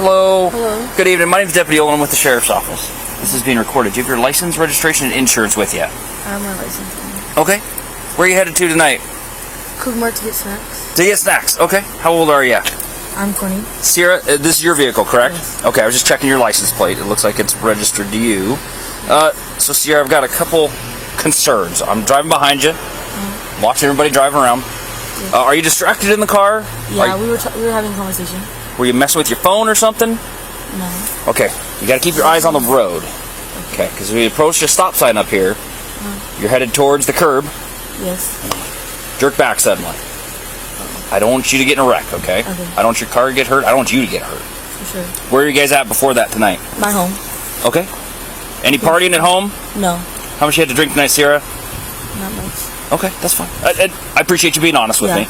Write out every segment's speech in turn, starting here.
Hello. Hello. Good evening. My name is Deputy Olin with the Sheriff's Office. This is being recorded. Do you have your license, registration, and insurance with you? I have my license. Okay. Where are you headed to tonight? Cougar Mart to get snacks. To get snacks. Okay. How old are you? I'm 20. Ciarra, this is your vehicle, correct? Yes. Okay, I was just checking your license plate. It looks like it's registered to you. So Ciarra, I've got a couple concerns. I'm driving behind you, watching everybody drive around. Yes. Are you distracted in the car? Yeah, we were having a conversation. Were you messing with your phone or something? No. Okay, you got to keep your eyes on the road. Okay, because if we approach the stop sign up here, you're headed towards the curb. Yes. Jerk back suddenly. I don't want you to get in a wreck, okay? Okay. I don't want your car to get hurt. I don't want you to get hurt. For sure. Where are you guys at before that tonight? My home. Okay. Any partying at home? No. How much you had to drink tonight, Ciarra? Not much. Okay, that's fine. I appreciate you being honest with me.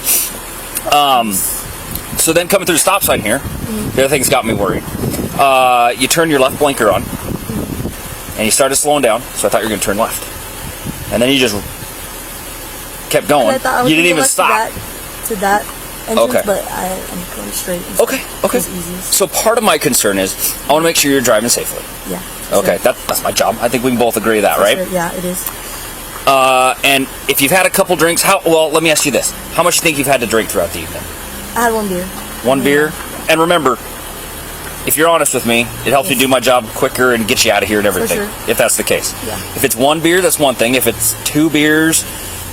So then coming through the stop sign here, the other thing's got me worried. You turn your left blinker on, and you started slowing down, so I thought you were going to turn left. And then you just kept going. You didn't even stop. To that entrance, Okay. but I'm going straight. Okay, okay. It's easy. So part of my concern is I want to make sure you're driving safely. Yeah. Okay, Sure. that's my job. I think we can both agree to that, right? Sure. Yeah, it is. And if you've had a couple drinks, well, let me ask you this. How much do you think you've had to drink throughout the evening? I had one beer. One beer? And remember, if you're honest with me, it helps me do my job quicker and get you out of here and everything, sure. if that's the case. Yeah. If it's one beer, that's one thing. If it's two beers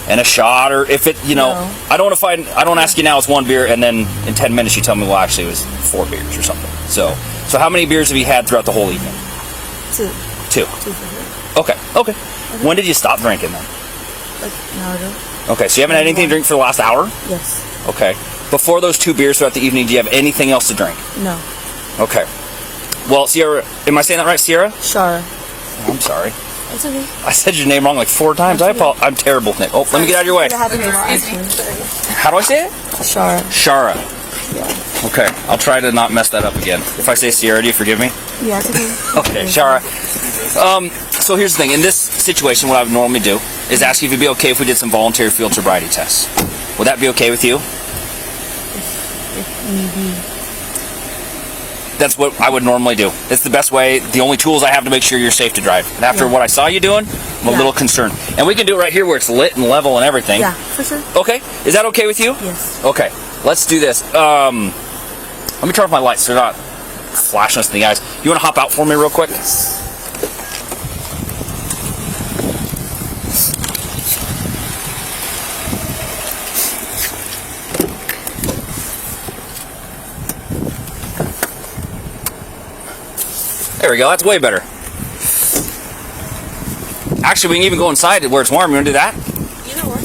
and a shot, or if it, No. I don't want to I don't ask you now it's one beer, and then in 10 minutes you tell me, well, actually it was 4 beers or something. So how many beers have you had throughout the whole evening? 2. 2. 2 for sure. Okay. When did you stop drinking then? Like an hour ago. Okay, so you haven't had anything to drink for the last hour? Yes. Okay. Before those 2 beers throughout the evening, do you have anything else to drink? No. Okay. Well, Ciarra, am I saying that right, Ciarra? Ciarra. Oh, I'm sorry. It's okay. I said your name wrong like 4 times. I apologize. I'm terrible with it. Oh, let me get out of your way. That happens a lot, actually. How do I say it? Ciarra. Ciarra. Yeah. Okay, I'll try to not mess that up again. If I say Ciarra, do you forgive me? Yeah, it's okay. Okay, Ciarra. So here's the thing. In this situation, what I would normally do is ask you if you'd be okay if we did some voluntary field sobriety tests. Would that be okay with you? If need be. That's what I would normally do. It's the best way. The only tools I have to make sure you're safe to drive. And after what I saw you doing, I'm a little concerned. And we can do it right here where it's lit and level and everything. Yeah, for sure. Okay. Is that okay with you? Yes. Okay. Let's do this. Let me turn off my lights so they're not flashing us in the eyes. You want to hop out for me real quick? There we go. That's way better. Actually, we can even go inside where it's warm. You want to do that? You know what?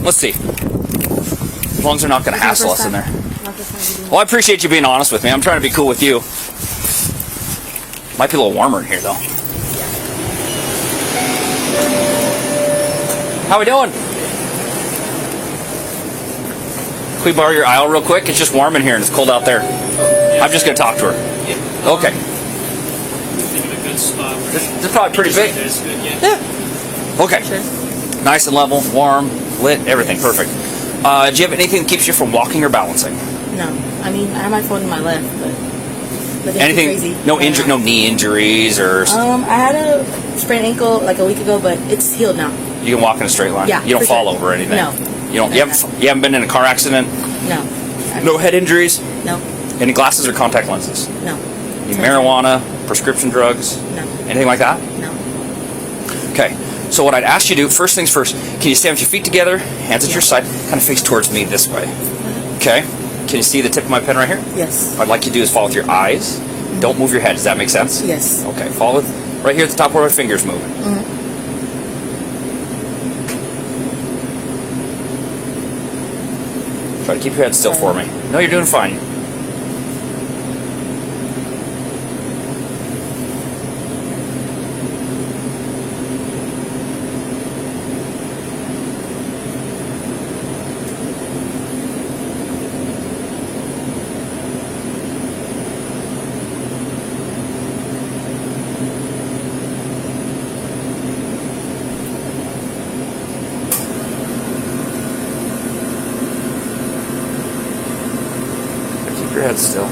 Let's see. As long as they're not going to hassle us in there. Not the first time. Well, I appreciate you being honest with me. I'm trying to be cool with you. Might be a little warmer in here, though. How we doing? Can we borrow your aisle real quick? It's just warm in here and it's cold out there. I'm just going to talk to her. Okay. This is probably pretty big. Yeah. Okay. Sure. Nice and level, warm, lit, everything. Perfect. Do you have anything that keeps you from walking or balancing? No. I mean, I have my phone in my left, but Anything? crazy. No injury, no knee injuries or. I had a sprained ankle like a week ago, but it's healed now. You can walk in a straight line. Yeah. You don't for fall sure. over or anything. No. You haven't been in a car accident. No. No head injuries. No. Any glasses or contact lenses? No. Any marijuana, prescription drugs? No. Anything like that? No. Okay. So what I'd ask you to do, first things first, can you stand with your feet together, hands at your side, kind of face towards me this way? Okay. Can you see the tip of my pen right here? Yes. What I'd like you to do is follow with your eyes. Don't move your head. Does that make sense? Yes. Okay. Follow with right here at the top where my finger's moving. Try to keep your head still for me. No, you're doing fine. Your head still.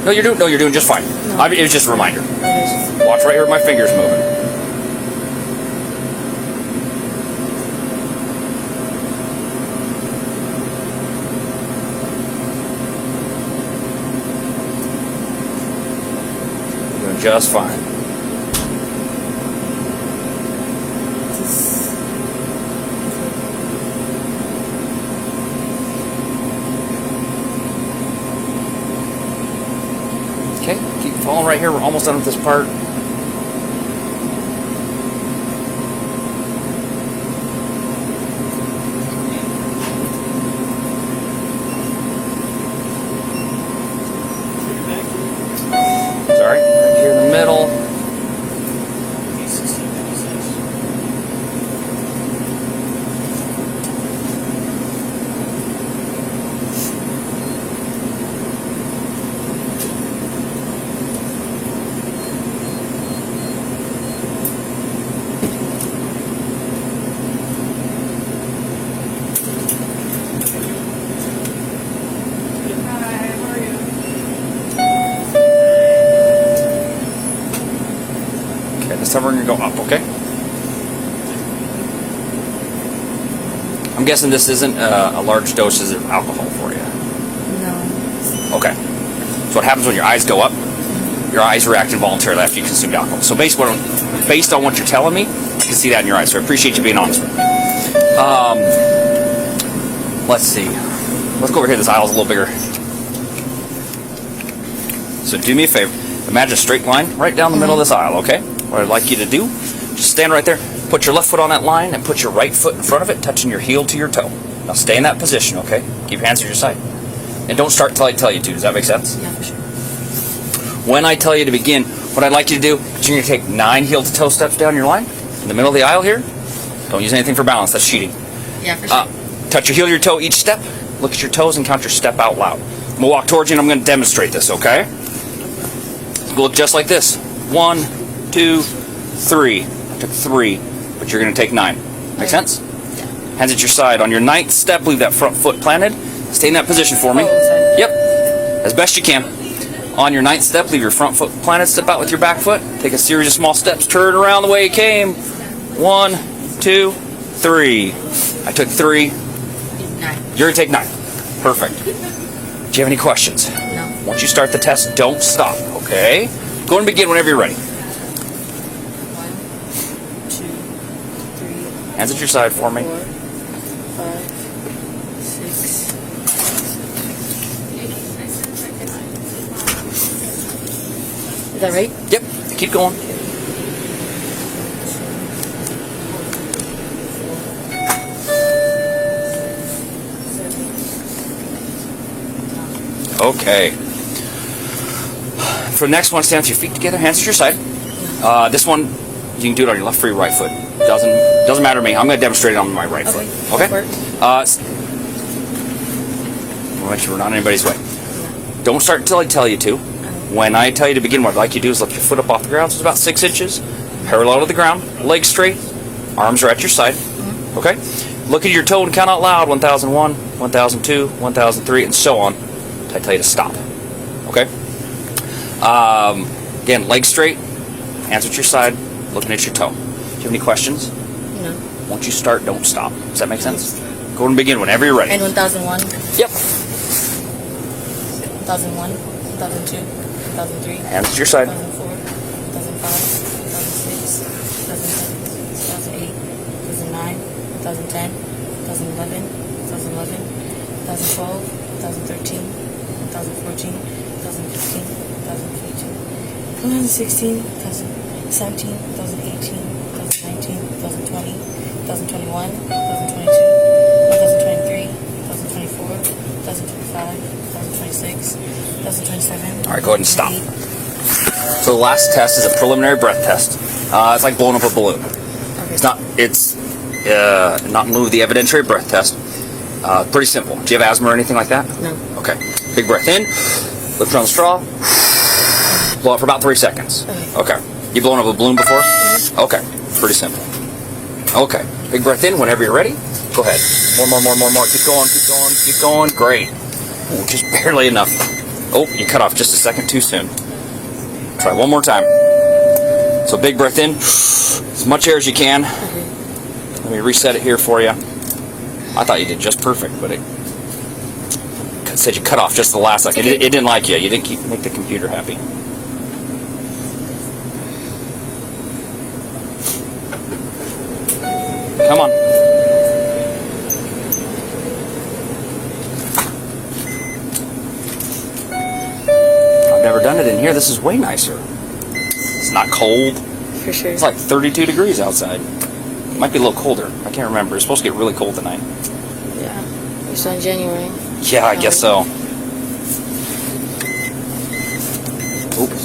No, you're doing just fine. No. It was just a reminder. Okay. Watch right here with my fingers moving. You're doing just fine. Okay, keep following right here. We're almost done with this part. Sorry, right here in the middle. This time we're going to go up, okay? I'm guessing this isn't a large doses of alcohol for you. No. Okay. So what happens when your eyes go up? Your eyes react involuntarily after you consumed alcohol. So based on what you're telling me, you can see that in your eyes. So I appreciate you being honest with me. Let's see. Let's go over here. This aisle's a little bigger. So do me a favor. Imagine a straight line right down the middle of this aisle, okay? What I'd like you to do, just stand right there, put your left foot on that line, and put your right foot in front of it, touching your heel to your toe. Now stay in that position, okay? Keep your hands to your side. And don't start till I tell you to. Does that make sense? Yeah, for sure. When I tell you to begin, what I'd like you to do is you're going to take 9 heel to toe steps down your line, in the middle of the aisle here. Don't use anything for balance, that's cheating. Yeah, for sure. Touch your heel to your toe each step, look at your toes, and count your step out loud. I'm going to walk towards you, and I'm going to demonstrate this, okay? Look just like this. 1, 2, 3. I took 3, but you're going to take 9. Make sense? Yeah. Hands at your side. On your 9th step, leave that front foot planted. Stay in that position for me. Oh, sorry. Yep. As best you can. On your 9th step, leave your front foot planted. Step out with your back foot. Take a series of small steps. Turn around the way you came. 1, 2, 3. I took 3. 9. You're going to take 9. Perfect. Do you have any questions? No. Once you start the test, don't stop, okay? Go and begin whenever you're ready. 1, 2, 3. Hands at your side for me. 4, 5, 6. Is that right? Yep. Keep going. Okay. For the next one, stand with your feet together, hands at your side. This one, you can do it on your left or your right foot. Doesn't matter to me. I'm going to demonstrate it on my right foot. Okay? We'll make sure we're not in anybody's way. Don't start until I tell you to. When I tell you to begin, what I'd like you to do is lift your foot up off the ground, so it's about 6 inches, parallel to the ground, legs straight, arms are at your side. Okay? Look at your toe and count out loud. 1001, 1002, 1003, and so on. I tell you to stop. Okay? Again, legs straight, hands at your side, looking at your toe. Do you have any questions? No. Once you start, don't stop. Does that make sense? Go and begin whenever you're ready. And 1001? Yep. 1001, 1002, 1003. Hands at your side. 2004, 2005, 2006, 2007, 2008, 2009, 2010, 2011, 2011, 2012, 2013, 2014, 2015, 2015, 2016, 2017, 2018, 2019, 2020, 2021, 2022, 2023, 2024, 2025, 2026, 2027. All right, go ahead and stop. So the last test is a preliminary breath test. It's like blowing up a balloon. Okay. It's not in lieu of the evidentiary breath test. Pretty simple. Do you have asthma or anything like that? No. Okay. Big breath in. Lift on the straw. Blow it for about 3 seconds. Okay. You blown up a balloon before? Okay. Pretty simple. Okay. Big breath in. Whenever you're ready, go ahead. More. Keep going. Keep going. Keep going. Great. Ooh, just barely enough. Oh, you cut off just a second too soon. Try one more time. So big breath in, as much air as you can. Let me reset it here for you. I thought you did just perfect, but it said you cut off just the last second. It didn't like you. You didn't make the computer happy. Come on. I've never done it in here. This is way nicer. It's not cold. For sure. It's like 32 degrees outside. It might be a little colder. I can't remember. It's supposed to get really cold tonight. Yeah. It's still in January. Yeah, I guess so. Oops.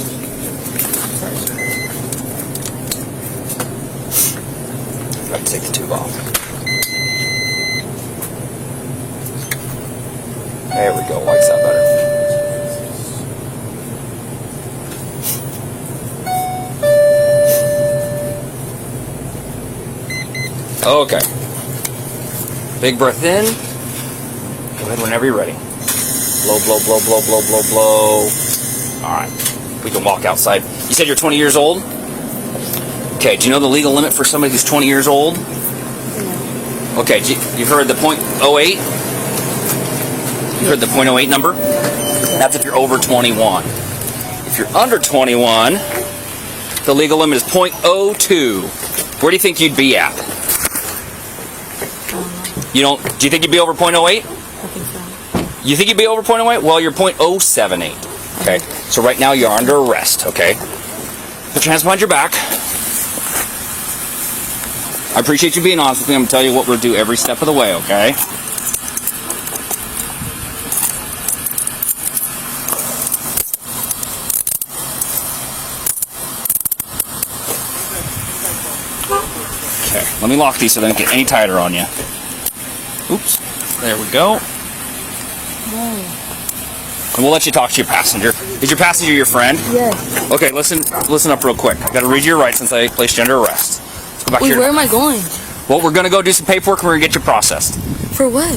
I have to take the tube off. There we go. Lights out better. Okay. Big breath in. Go ahead whenever you're ready. Blow, blow, blow, blow, blow, blow, blow. All right. We can walk outside. You said you're 20 years old? Okay. Do you know the legal limit for somebody who's 20 years old? No. Okay. You've heard the .08? You heard the .08 number? That's if you're over 21. If you're under 21, the legal limit is .02. Where do you think you'd be at? Do you think you'd be over .08? I think so. You think you'd be over .08? Well, you're .078. Okay. So right now you're under arrest. Okay. Put your hands behind your back. I appreciate you being honest with me. I'm gonna tell you what we'll do every step of the way. Okay. Okay. Let me lock these so they don't get any tighter on you. Oops. There we go. And we'll let you talk to your passenger. Is your passenger your friend? Yes. Okay, listen up real quick. I've got to read your rights since I placed you under arrest. Let's go back Wait, here. where am I going? Well, we're going to go do some paperwork and we're going to get you processed. For what?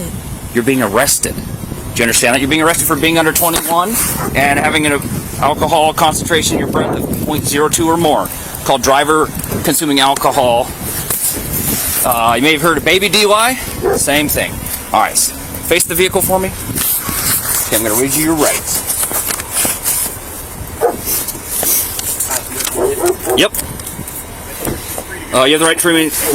You're being arrested. Do you understand that? You're being arrested for being under 21 and having an alcohol concentration in your breath of .02 or more. Called driver consuming alcohol. You may have heard of baby DUI. Same thing. All right. Face the vehicle for me. Okay, I'm going to read you your rights. Yep. You have the right to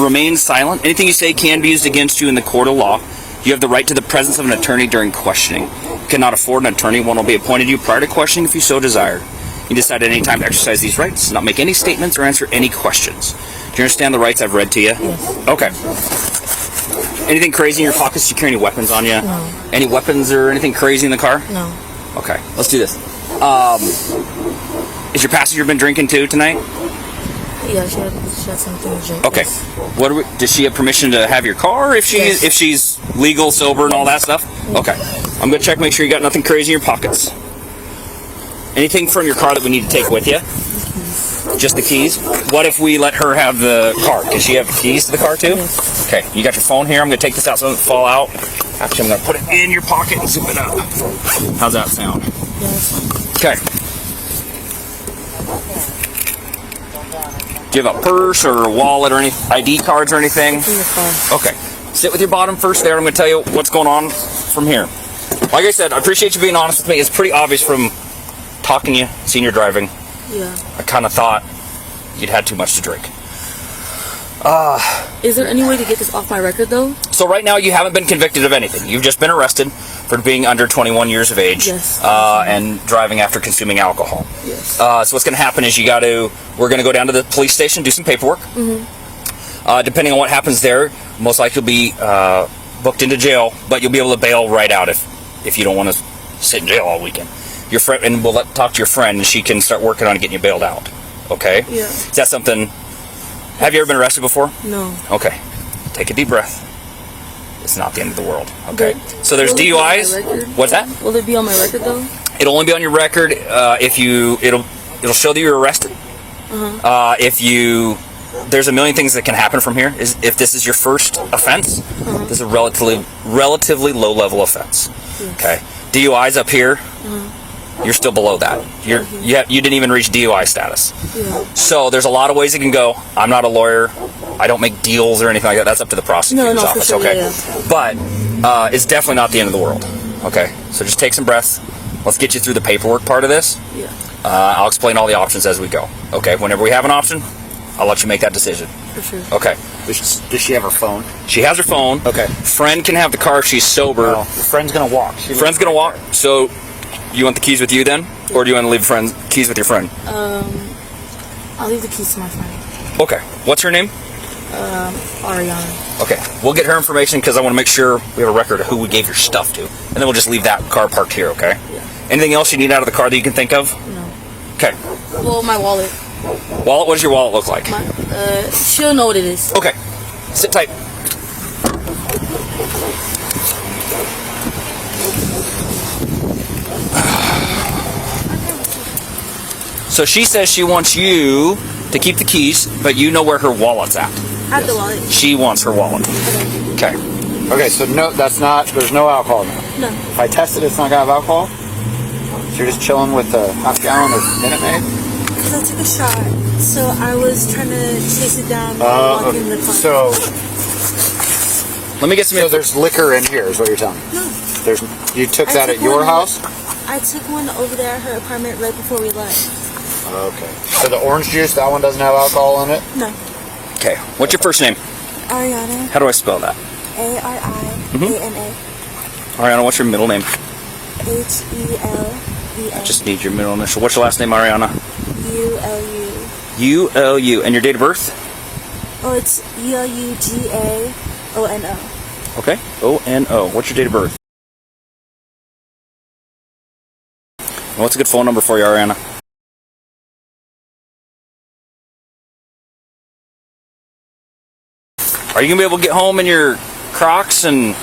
remain silent. Anything you say can be used against you in the court of law. You have the right to the presence of an attorney during questioning. You cannot afford an attorney. One will be appointed to you prior to questioning if you so desire. You decide at any time to exercise these rights, not make any statements or answer any questions. Do you understand the rights I've read to you? Yes. Okay. Anything crazy in your pockets? Do you carry any weapons on you? No. Any weapons or anything crazy in the car? No. Okay, let's do this. Is your passenger been drinking too tonight? Yeah, she had something to drink. Okay. Yes. Does she have permission to have your car if she's legal, sober, and all that stuff? Okay. I'm gonna check, make sure you got nothing crazy in your pockets. Anything from your car that we need to take with you? Just the keys? What if we let her have the car? Does she have keys to the car too? Yes. Okay, you got your phone here. I'm going to take this out so it doesn't fall out. Actually, I'm going to put it in your pocket and zip it up. How's that sound? Yes. Okay. Do you have a purse or a wallet or any ID cards or anything? It's in the car. Okay. Sit with your bottom first there. I'm going to tell you what's going on from here. Like I said, I appreciate you being honest with me. It's pretty obvious from talking to you, seeing you driving. Yeah. I kind of thought you'd had too much to drink. Is there any way to get this off my record, though? So right now you haven't been convicted of anything. You've just been arrested for being under 21 years of age. Yes. And driving after consuming alcohol. Yes. So what's going to happen is we're going to go down to the police station, do some paperwork. Mm-hmm. Depending on what happens there, most likely you'll be booked into jail, but you'll be able to bail right out if you don't want to sit in jail all weekend. Your friend, and we'll talk to your friend, and she can start working on getting you bailed out. Okay? Yeah. Is that something? Have you ever been arrested before? No. Okay. Take a deep breath. It's not the end of the world. Okay. But So there's will it be on my DUIs. record? What's that? Will it be on my record, though? It'll only be on your record if it'll show that you're arrested. There's a million things that can happen from here. If this is your first offense, this is a relatively low level offense. Yes. Okay. DUIs up here. You you're still below that. You didn't even reach DUI status. Yeah. So there's a lot of ways it can go. I'm not a lawyer. I don't make deals or anything like that. That's up to the prosecutor's office. For sure, okay. Yeah. But it's definitely not the end of the world. Okay. So just take some breaths. Let's get you through the paperwork part of this. Yeah. I'll explain all the options as we go. Okay. Whenever we have an option, I'll let you make that decision. For sure. Okay. Does she have her phone? She has her phone. Okay. Friend can have the car if she's sober. No, the friend's gonna walk. Friend's gonna walk. So, you want the keys with you then, or do you want to leave keys with your friend? I'll leave the keys to my friend. Okay. What's her name? Ariana. Okay. We'll get her information because I want to make sure we have a record of who we gave your stuff to, and then we'll just leave that car parked here. Okay. Yeah. Anything else you need out of the car that you can think of? No. Okay. Well, my wallet. Wallet. What does your wallet look like? She'll know what it is. Okay. Sit tight. So she says she wants you to keep the keys, but you know where her wallet's at. I have the wallet. She wants her wallet. Okay. Okay, so no, there's no alcohol now. No. If I test it, it's not gonna have alcohol? So you're just chilling with a half gallon of Minute Maid? Because I took a shot, so I was trying to chase it down while walking in the car. So Let me get some. there's liquor in here, is what you're telling me? No. You took I that took at your one- house? I took one over there at her apartment right before we left. Okay. So the orange juice, that one doesn't have alcohol in it? No. Okay. What's your first name? Ariana. How do I spell that? Ariana. Ariana, what's your middle name? Helven. I just need your middle initial. What's your last name, Ariana? Ulu. U-L-U. And your date of birth? Oh, it's Ulugaono. Okay. O-N-O. What's your date of birth? And what's a good phone number for you, Ariana? Are you going to be able to get home in your Crocs and...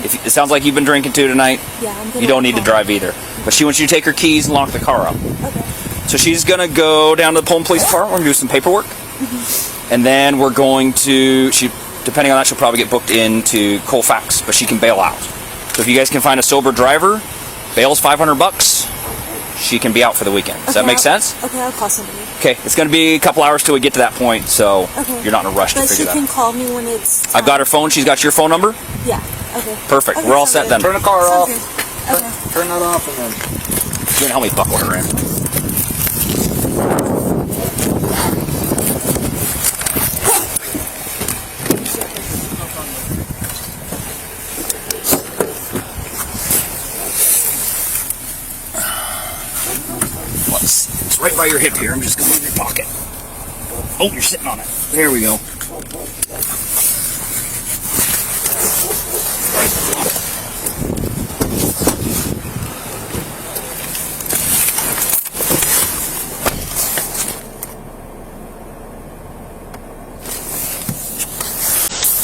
If, it sounds like you've been drinking too tonight. Yeah, I'm gonna You don't need to home. drive either. But she wants you to take her keys and lock the car up. Okay. So she's going to go down to the Pullman Police Department. We're going to do some paperwork. And then we're going to... Depending on that, she'll probably get booked into Colfax, but she can bail out. So if you guys can find a sober driver, bail's $500. She can be out for the weekend. Does that make sense? Okay, I'll call somebody. Okay, it's going to be a couple hours till we get to that point, so Okay. you're not in a rush to But she figure that can out. call me when it's... I've got her phone. She's got your phone number. Yeah, okay. Perfect. Okay, We're all sounds set then. good. Turn the car off. Sounds good. Okay. Turn that off and then... You're going to help me buckle her in. It's right by your hip here. I'm just going to move your pocket. Oh, you're sitting on it. There we go.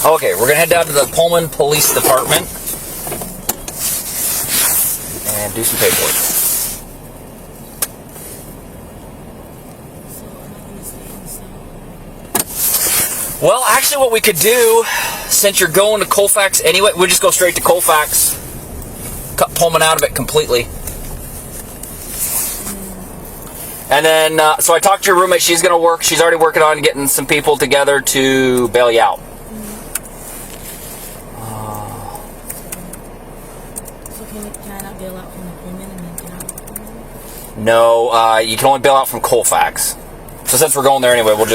Okay, we're going to head down to the Pullman Police Department and do some paperwork. Well, actually what we could do, since you're going to Colfax anyway, we'll just go straight to Colfax, cut Pullman out of it completely. And then, so I talked to your roommate, she's already working on getting some people together to bail you out. So can I not bail out from the Pullman and then get out? No, you can only bail out from Colfax. So since we're going there anyway, we'll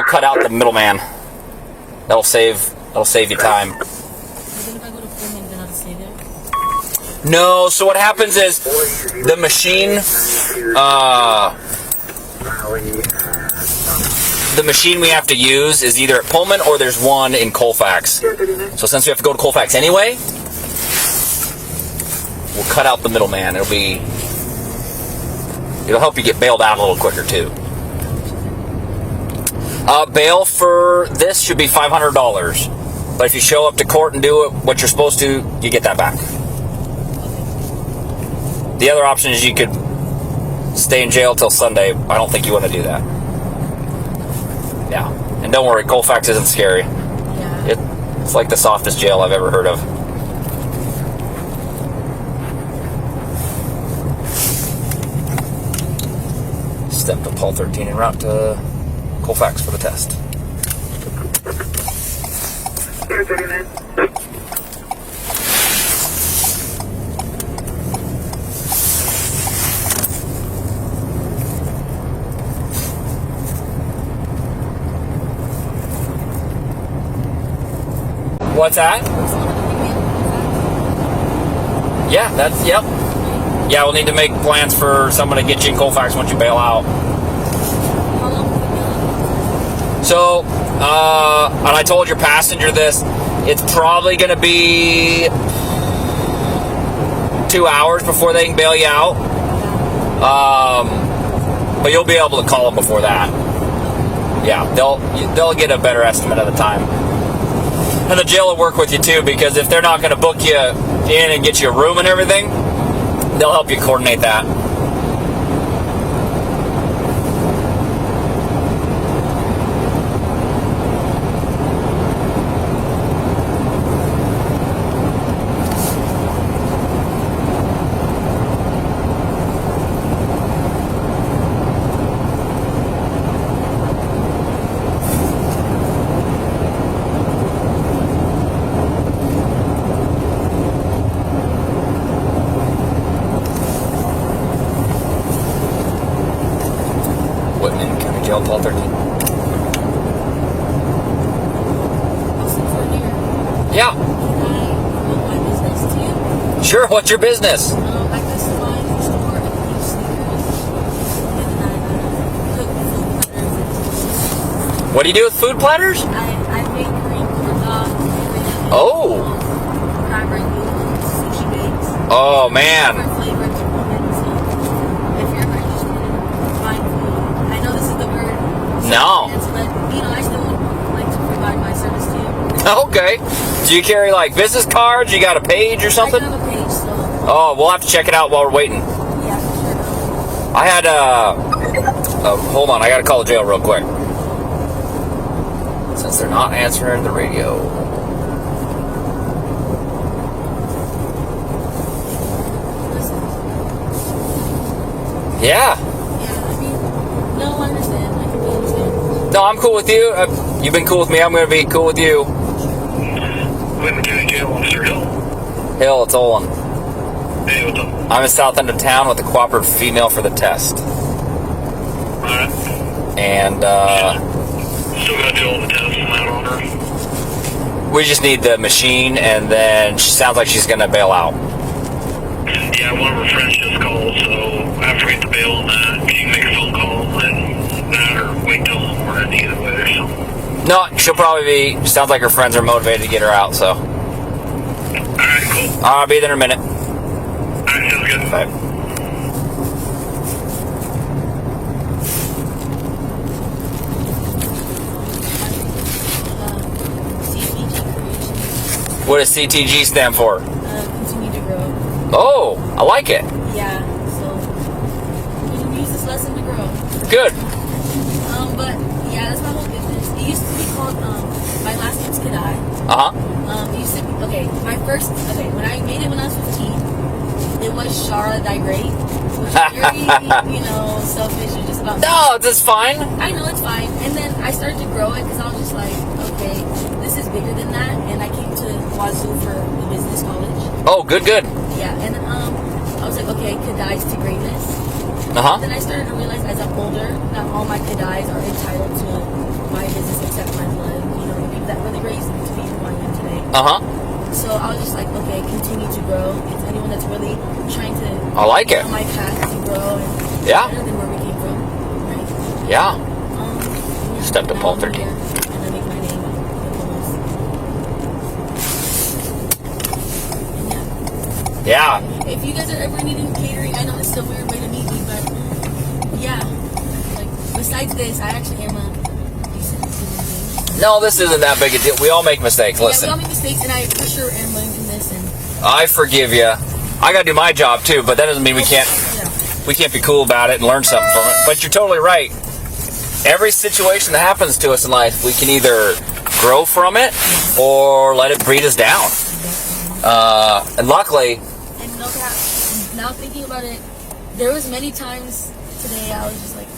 cut out the middleman. That'll save you time. But then if I go to Pullman, then I'll just stay there? No, so what happens is the machine we have to use is either at Pullman or there's one in Colfax. So since we have to go to Colfax anyway, we'll cut out the middleman. It'll help you get bailed out a little quicker too. Bail for this should be $500. But if you show up to court and do what you're supposed to, you get that back. The other option is you could stay in jail till Sunday. I don't think you want to do that. Yeah. And don't worry, Colfax isn't scary. Yeah. It's like the softest jail I've ever heard of. Step to Paul 13 en route to Colfax for the test. What's that? Yeah, that's, yep. Yeah, we'll need to make plans for someone to get you in Colfax once you bail out. So, and I told your passenger this, it's probably going to be 2 hours before they can bail you out. But you'll be able to call them before that. Yeah, they'll get a better estimate of the time. And the jail will work with you too, because if they're not going to book you in and get you a room and everything, they'll help you coordinate that. Whitman County Jail, Paul 13. Yeah. Can I promote my business to you? Sure, what's your business? I customize your store and use sneakers. And I cook food platters. What do you do with food platters? I make green corn dogs. Oh. Cranberry noodles, sushi bakes. Oh, man. Different flavors. So if you're ever interested in buying food, I know this is the word. No. But, I still like to provide my service to you. Okay. Do you carry, like, business cards? You got a page or something? I do have a page, so. Oh, we'll have to check it out while we're waiting. Yeah, sure. I had, hold on, I gotta call the jail real quick. Since they're not answering the radio. Yeah. Yeah, I mean, no, I understand. I completely understand. No, I'm cool with you. You've been cool with me. I'm going to be cool with you. Whitman County Jail, Officer Hill. Hill, it's Olin. Hey, what's up? I'm in south end of town with a cooperative female for the test. Alright. And, Still gotta do all the tests and that on her. we just need the machine, and then she sounds like she's going to bail out. Yeah, one of her friends just called, so after we get the bail on that, she can make a phone call and that, or wait till the morning either way, so. No, she'll probably be, sounds like her friends are motivated to get her out, so. Alright, cool. I'll be there in a minute. Alright, sounds good. Bye. CPG Creations. What does CTG stand for? Continue to grow. Oh, I like it. Yeah, so we can use this lesson to grow. Good. But yeah, that's my whole business. It used to be called my last name's Caday. Uh-huh. It used to be when I made it when I was 15, it was Ciarra Mari Caday, which is very selfish and just about No, that's fine. I know it's fine. And then I started to grow it because I was just like, okay, this is bigger than that. And I came to WSU for the business college. Oh, good. Yeah, and then I was like, okay, Caday's to greatness. Uh-huh. Then I started to realize as I'm older, not all my Cadays are entitled to my business except my blood. The people that really raised me to be who I am today. Uh-huh. So I was just like, okay, continue to grow. It's anyone that's really trying to I like it. on my path to grow and Yeah. better than where we came from, right? Yeah. Yeah, Step to now Paul I'm 13. here, and I make my name with the Yeah. If you guys are ever needing catering, I know it's a weird way to meet me, but yeah. Like, besides this, I actually am a decent human being. No, this isn't that big a deal. We all make mistakes. Yeah, we Listen, all make mistakes, and I for sure am learning from this. And I forgive you. I got to do my job too, but that doesn't mean we can't be cool about it and learn something from it. But you're totally right. Every situation that happens to us in life, we can either grow from it or let it breed us down. And luckily, And no cap, now thinking about it, there was many times today I was just like,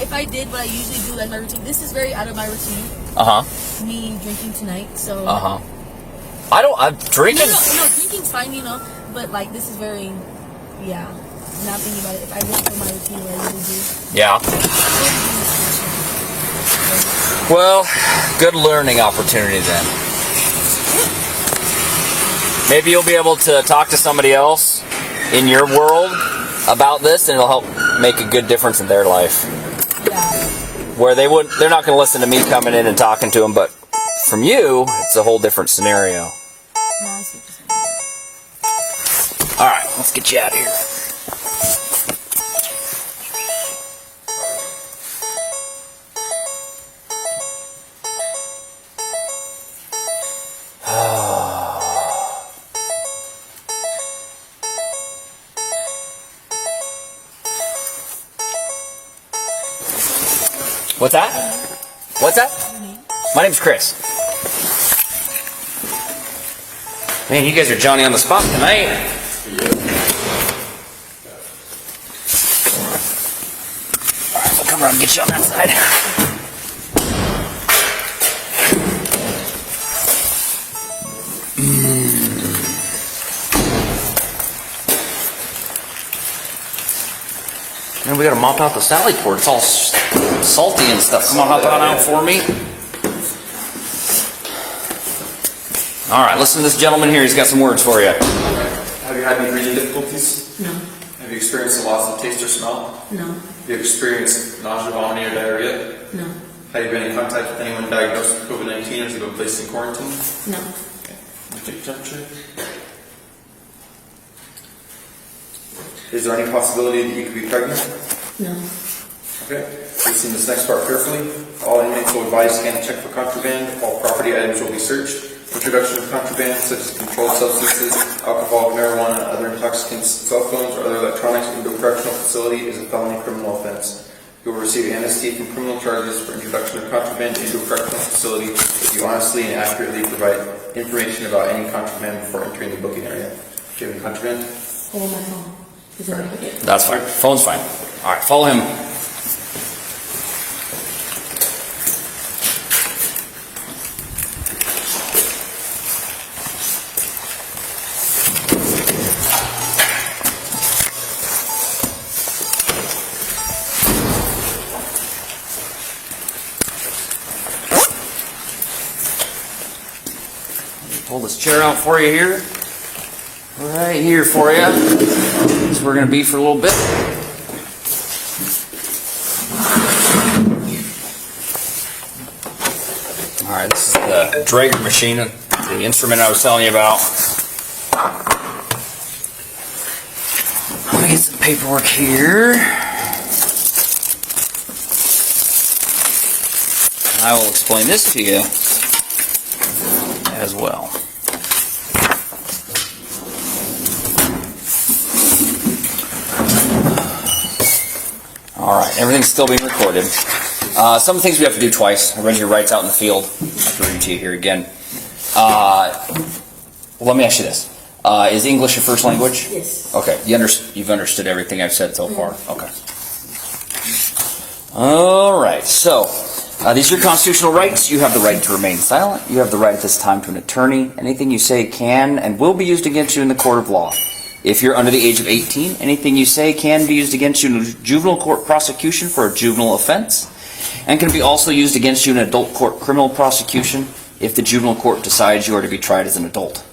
if I did what I usually do as my routine, this is very out of my routine. Me drinking tonight, so. I'm drinking. No, drinking's fine, but like this is very, yeah. Now thinking about it, if I went for my routine, what I usually do. Yeah. Well, good learning opportunity then. Maybe you'll be able to talk to somebody else in your world about this, and it'll help make a good difference in their life. Yeah. Where they're not going to listen to me coming in and talking to them, but from you, it's a whole different scenario. No, I see what you're saying. All right, let's get you out of here. What's that? What's that? My name's Chris. Man, you guys are Johnny on the spot tonight. Alright, we'll come around and get you on that side. Man, we gotta mop out the Sally port. It's all salty and stuff. Come on, hop on out for me. Alright, listen to this gentleman here. He's got some words for you. Have you had any breathing difficulties? No. Have you experienced a loss of taste or smell? No. Have you experienced nausea, vomiting, or diarrhea? No. Have you been in contact with anyone diagnosed with COVID-19 or have you been placed in quarantine? No. Okay. Take your temperature. Is there any possibility that you could be pregnant? No. Okay. Listen to this next part carefully. All inmates will advise scan and check for contraband. All property items will be searched. Introduction of contraband such as controlled substances, alcohol, marijuana, other intoxicants, cell phones, or other electronics into a correctional facility is a felony criminal offense. You will receive amnesty from criminal charges for introduction of contraband into a correctional facility if you honestly and accurately provide information about any contraband before entering the booking area. Do you have any contraband? Hold my phone. Is that okay? That's fine. Phone's fine. Alright, follow him. Pull this chair out for you here. Right here for you. That's where we're going to be for a little bit. Alright, this is the Drager machine, the instrument I was telling you about. Let me get some paperwork here. I will explain this to you as well. Alright, everything's still being recorded. Some things we have to do twice. I read your rights out in the field. I have to read to you here again. Let me ask you this. Is English your first language? Yes. Okay, you've understood everything I've said so far? Okay. Alright, so these are your constitutional rights. You have the right to remain silent. You have the right at this time to an attorney. Anything you say can and will be used against you in the court of law. If you're under the age of 18, anything you say can be used against you in juvenile court prosecution for a juvenile offense, and can be also used against you in adult court criminal prosecution if the juvenile court decides you are to be tried as an adult.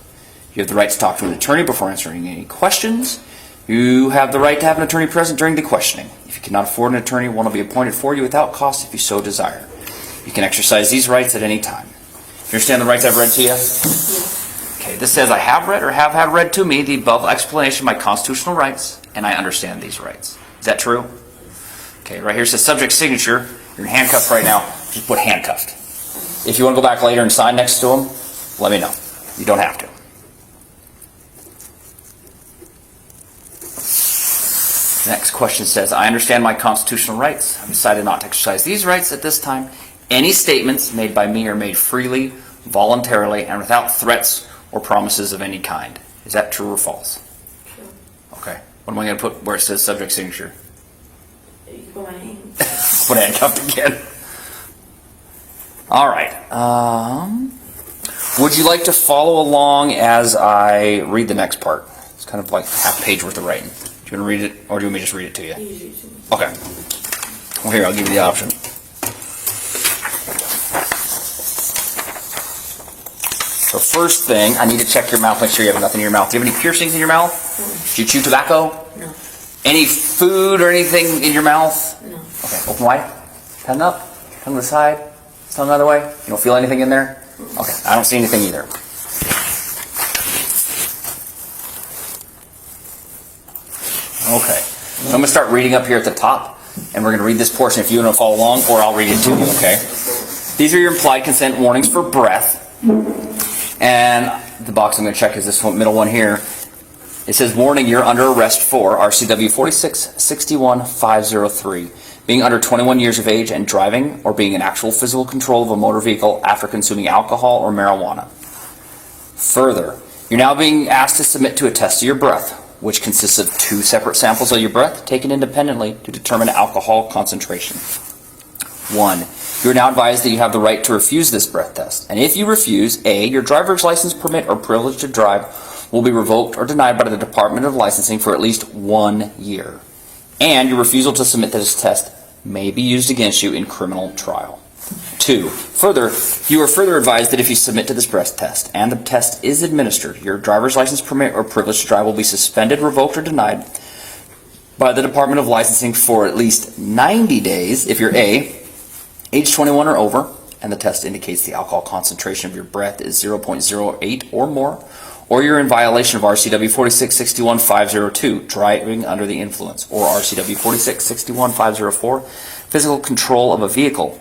You have the right to talk to an attorney before answering any questions. You have the right to have an attorney present during the questioning. If you cannot afford an attorney, one will be appointed for you without cost if you so desire. You can exercise these rights at any time. You understand the rights I've read to you? Yes. Okay, this says I have read or have had read to me the above explanation of my constitutional rights, and I understand these rights. Is that true? Okay, right here it says subject signature. You're handcuffed right now. Just put handcuffed. If you want to go back later and sign next to them, let me know. You don't have to. The next question says, I understand my constitutional rights. I've decided not to exercise these rights at this time, Any statements made by me are made freely, voluntarily, and without threats or promises of any kind. Is that true or false? True. Okay. What am I going to put where it says subject signature? You can put my name. Put handcuffed again. All right. Would you like to follow along as I read the next part? It's kind of like half page worth of writing. Do you want to read it, or do you want me to just read it to you? Okay. Well, here, I'll give you the option. So first thing, I need to check your mouth, make sure you have nothing in your mouth. Do you have any piercings in your mouth? No. Do you chew tobacco? No. Any food or anything in your mouth? No. Okay, open wide. Tongue up, tongue to the side, tongue the other way. You don't feel anything in there? Okay, I don't see anything either. Okay, so I'm going to start reading up here at the top, and we're going to read this portion if you want to follow along, or I'll read it to you, okay? These are your implied consent warnings for breath. And the box I'm going to check is this one, middle one here. It says, warning, you're under arrest for RCW 4661503, being under 21 years of age and driving or being in actual physical control of a motor vehicle after consuming alcohol or marijuana. Further, you're now being asked to submit to a test of your breath, which consists of 2 separate samples of your breath taken independently to determine alcohol concentration. 1. You are now advised that you have the right to refuse this breath test. And if you refuse, A, your driver's license, permit, or privilege to drive will be revoked or denied by the Department of Licensing for at least 1 year. And your refusal to submit to this test may be used against you in criminal trial. 2. Further, you are further advised that if you submit to this breath test and the test is administered, your driver's license, permit, or privilege to drive will be suspended, revoked, or denied by the Department of Licensing for at least 90 days if you're A, age 21 or over, and the test indicates the alcohol concentration of your breath is 0.08 or more, or you're in violation of RCW 4661502, driving under the influence, or RCW 4661504, physical control of a vehicle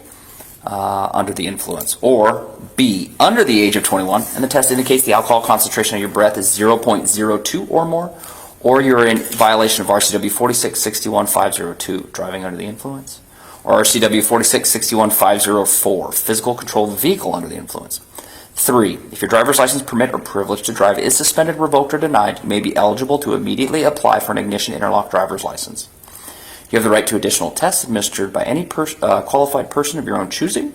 under the influence, or B, under the age of 21, and the test indicates the alcohol concentration of your breath is 0.02 or more, or you're in violation of RCW 4661502, driving under the influence, or RCW 4661504, physical control of the vehicle under the influence. 3. If your driver's license, permit, or privilege to drive is suspended, revoked, or denied, you may be eligible to immediately apply for an ignition interlock driver's license. You have the right to additional tests administered by any qualified person of your own choosing.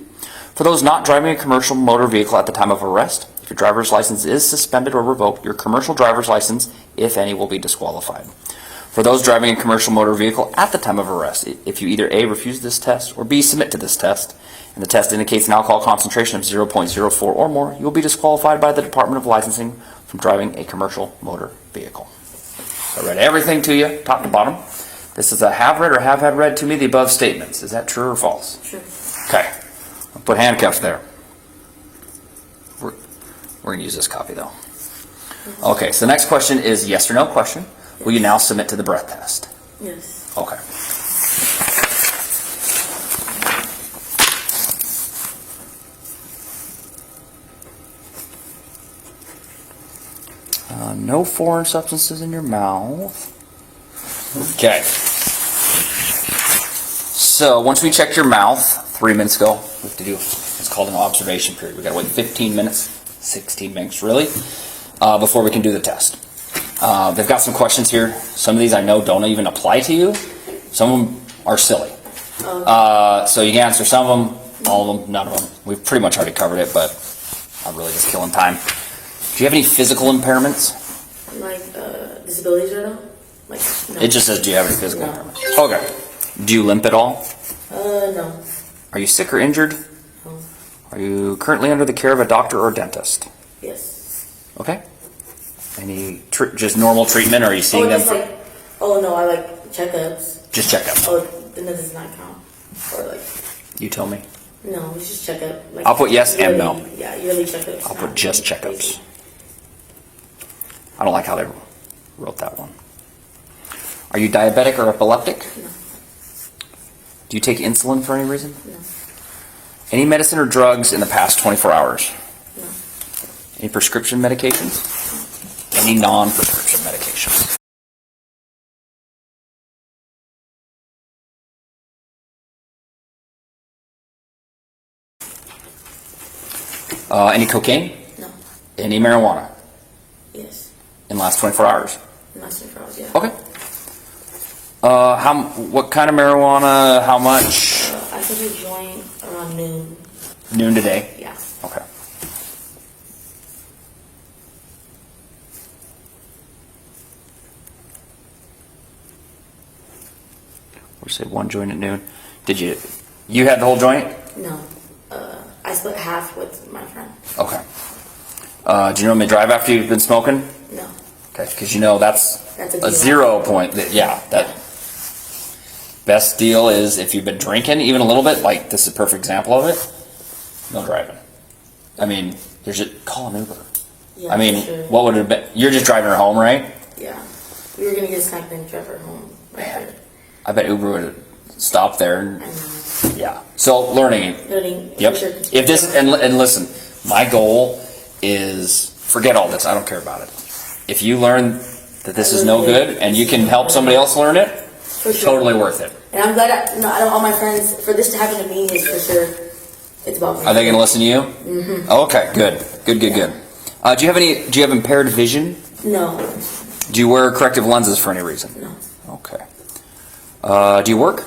For those not driving a commercial motor vehicle at the time of arrest, if your driver's license is suspended or revoked, your commercial driver's license, if any, will be disqualified. For those driving a commercial motor vehicle at the time of arrest, if you either A, refuse this test, or B, submit to this test, and the test indicates an alcohol concentration of 0.04 or more, you will be disqualified by the Department of Licensing from driving a commercial motor vehicle. I read everything to you, top to bottom. This is a have read or have had read to me the above statements. Is that true or false? True. Okay. I'll put handcuffs there. We're going to use this copy, though. Okay, so the next question is yes or no question. Will you now submit to the breath test? Yes. Okay. No foreign substances in your mouth. Okay. So once we checked your mouth 3 minutes ago, we have to do what's called an observation period. We've got to wait 15 minutes, 16 minutes really, before we can do the test. They've got some questions here. Some of these I know don't even apply to you. Some of them are silly. So you can answer some of them, all of them, none of them. We've pretty much already covered it, but I'm really just killing time. Do you have any physical impairments? Like disabilities right now? Like, no. It just says, do you have any physical impairments? Okay. Do you limp at all? No. Are you sick or injured? No. Are you currently under the care of a doctor or dentist? Yes. Okay. Any just normal treatment, or are you seeing them? No, I like checkups. Just checkups. Oh, then that does not count. Or like. You tell me. No, it's just checkup. Like, I'll put yes yearly, and no. Yeah, yearly checkups. I'll put just checkups. I don't like how they wrote that one. Are you diabetic or epileptic? No. Do you take insulin for any reason? No. Any medicine or drugs in the past 24 hours? No. Any prescription medications? Any non-prescription medications? Any cocaine? No. Any marijuana? Yes. In the last 24 hours? In the last 24 hours, yeah. Okay. What kind of marijuana? How much? I took a joint around noon. Noon today? Yeah. Okay. We'll say one joint at noon. Did you had the whole joint? No. I split half with my friend. Okay. Do you normally drive after you've been smoking? No. Okay, because you know that's That's a a deal. 0 point. Yeah, that best deal is if you've been drinking even a little bit. Like this is a perfect example of it. No driving. I mean, call an Uber. Yeah, I mean, for sure. what would it have been? You're just driving her home, right? Yeah. We were gonna get a snack and drive her home. Right there. I bet Uber would have stopped there. I know. Yeah. So learning. Yep. For sure. If this and listen, my goal is forget all this. I don't care about it. If you learn that this is no good and you can help somebody else learn it, For sure. totally worth it. And I'm glad I don't all my friends, for this to happen to me is for sure, it's about me. Are they going to listen to you? Mm-hmm. Okay. Good. Good. Do you have impaired vision? No. Do you wear corrective lenses for any reason? No. Okay. Do you work?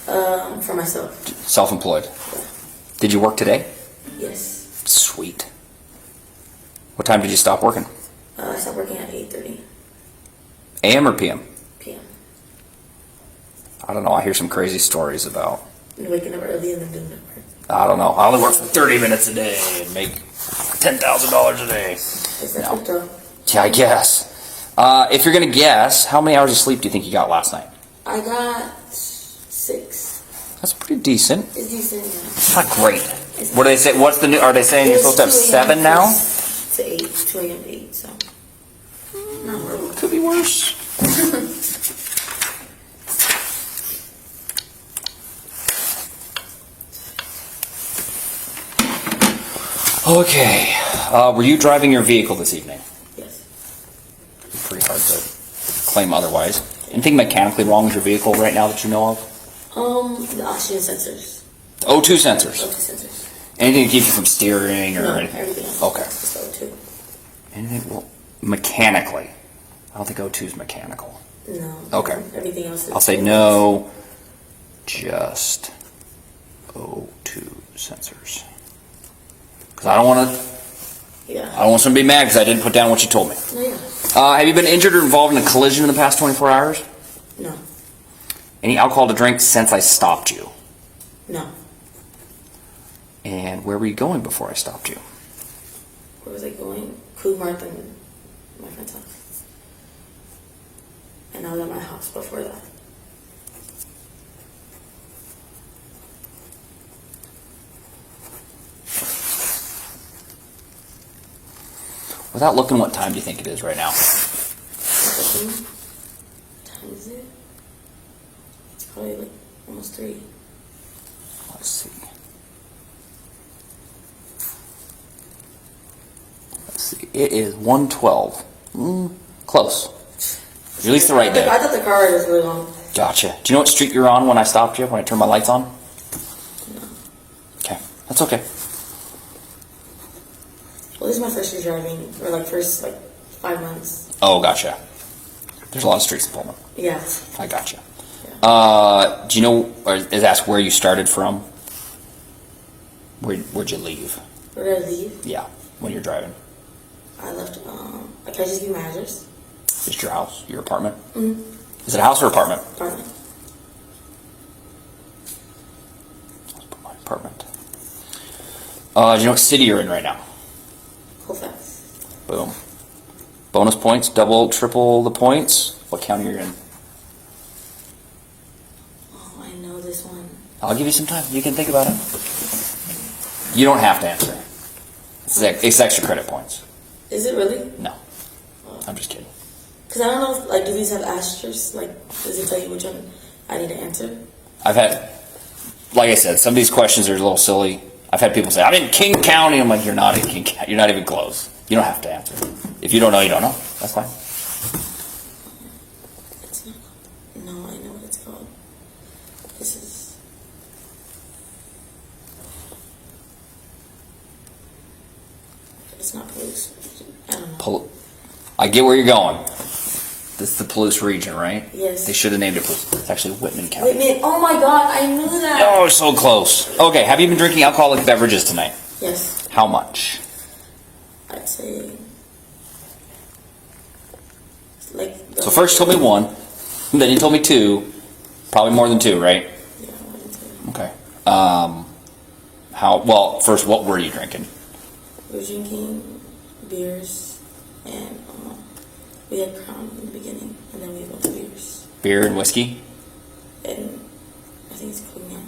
For myself. Self-employed. Did you work today? Yes. Sweet. What time did you stop working? I stopped working at 8:30 AM or PM? p.m. I don't know. I hear some crazy stories about. And waking up early and then doing the work. I don't know. I only work for 30 minutes a day and make $10,000 a day. Is that No. crypto? Yeah, I guess. If you're going to guess, how many hours of sleep do you think you got last night? I got 6. That's pretty decent. It's decent, yeah. It's not great. What do they say? What's the new? Are they saying you're It's supposed to have 2 a.m. 7 now? To 8, 2 a.m. to 8, so. Not horrible. Could be worse. Okay. Were you driving your vehicle this evening? Yes. It's pretty hard to claim otherwise. Anything mechanically wrong with your vehicle right now that you know of? The oxygen sensors. O2 sensors. O2 sensors. Anything to keep you from steering or No, anything? everything else. Okay. It's just O2. Anything mechanically? I don't think O2 is mechanical. No. Okay. Everything else is. I'll say no. Just O2 sensors. Because I don't want to. Yeah. I don't want someone to be mad because I didn't put down what you told me. No, yeah. Have you been injured or involved in a collision in the past 24 hours? No. Any alcohol to drink since I stopped you? No. And where were you going before I stopped you? Where was I going? Cougar Mart and my friend's house. And I was at my house before that. Without looking, what time do you think it is right now? What time is it? It's probably like almost 3. Let's see. It is 1:12. Close. You're at least the right day. I thought the car ride was really long. Gotcha. Do you know what street you're on when I stopped you, when I turned my lights on? No. Okay. That's okay. Well, this is my first year driving, or like first 5 months. Oh, gotcha. There's a lot of streets in Pullman. Yeah. I gotcha. Yeah. Do you know, or is asked where you started from? Where'd you leave? Where did I leave? Yeah, when you're driving. I left, can I just give you my address? Just your house, your apartment? Mm-hmm. Is it a house or apartment? Apartment. Let's put my apartment. Do you know what city you're in right now? Colfax. Boom. Bonus points, double, triple the points. What county you're in? Oh, I know this one. I'll give you some time. You can think about it. You don't have to answer. It's extra credit points. Is it really? No. I'm just kidding. Because I don't know if, do these have asterisks? Does it tell you which one I need to answer? I've had, like I said, some of these questions are a little silly. I've had people say, I'm in King County. I'm like, you're not in King County. You're not even close. You don't have to answer. If you don't know, you don't know. That's fine. It's not. No, I know what it's called. This is. not Palouse. I don't know. I get where you're going. This is the Palouse region, right? Yes. They should have named it Palouse. It's actually Whitman County. Whitman. Oh my God, I knew that. Oh, so close. Okay, have you been drinking alcoholic beverages tonight? Yes. How much? I'd say like. So first you told me 1, then you told me 2, probably more than 2, right? Yeah, more than 2. Okay. First, what were you drinking? We were drinking beers, and we had Crown in the beginning, and then we had both beers. Beer and whiskey? And I think it's cognac.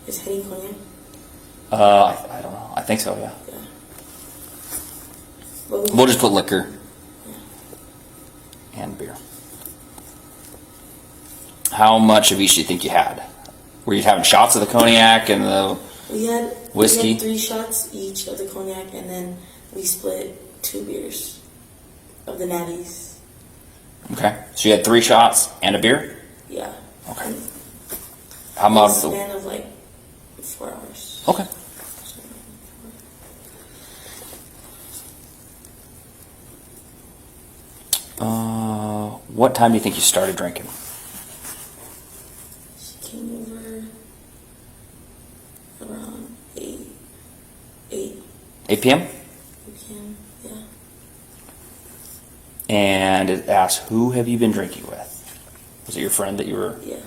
Is Henny cognac? I don't know. I think so, yeah. Yeah. We'll just put liquor. Yeah. And beer. How much of each do you think you had? Were you having shots of the cognac and the whiskey? We had 3 shots each of the cognac, and then we split 2 beers of the natties. Okay. So you had 3 shots and a beer? Yeah. Okay. And how about a span of like 4 hours. Okay. What time do you think you started drinking? She came over around 8 p.m.? 8 p.m., yeah. And it asks, who have you been drinking with? Was it your friend that you were? Yeah.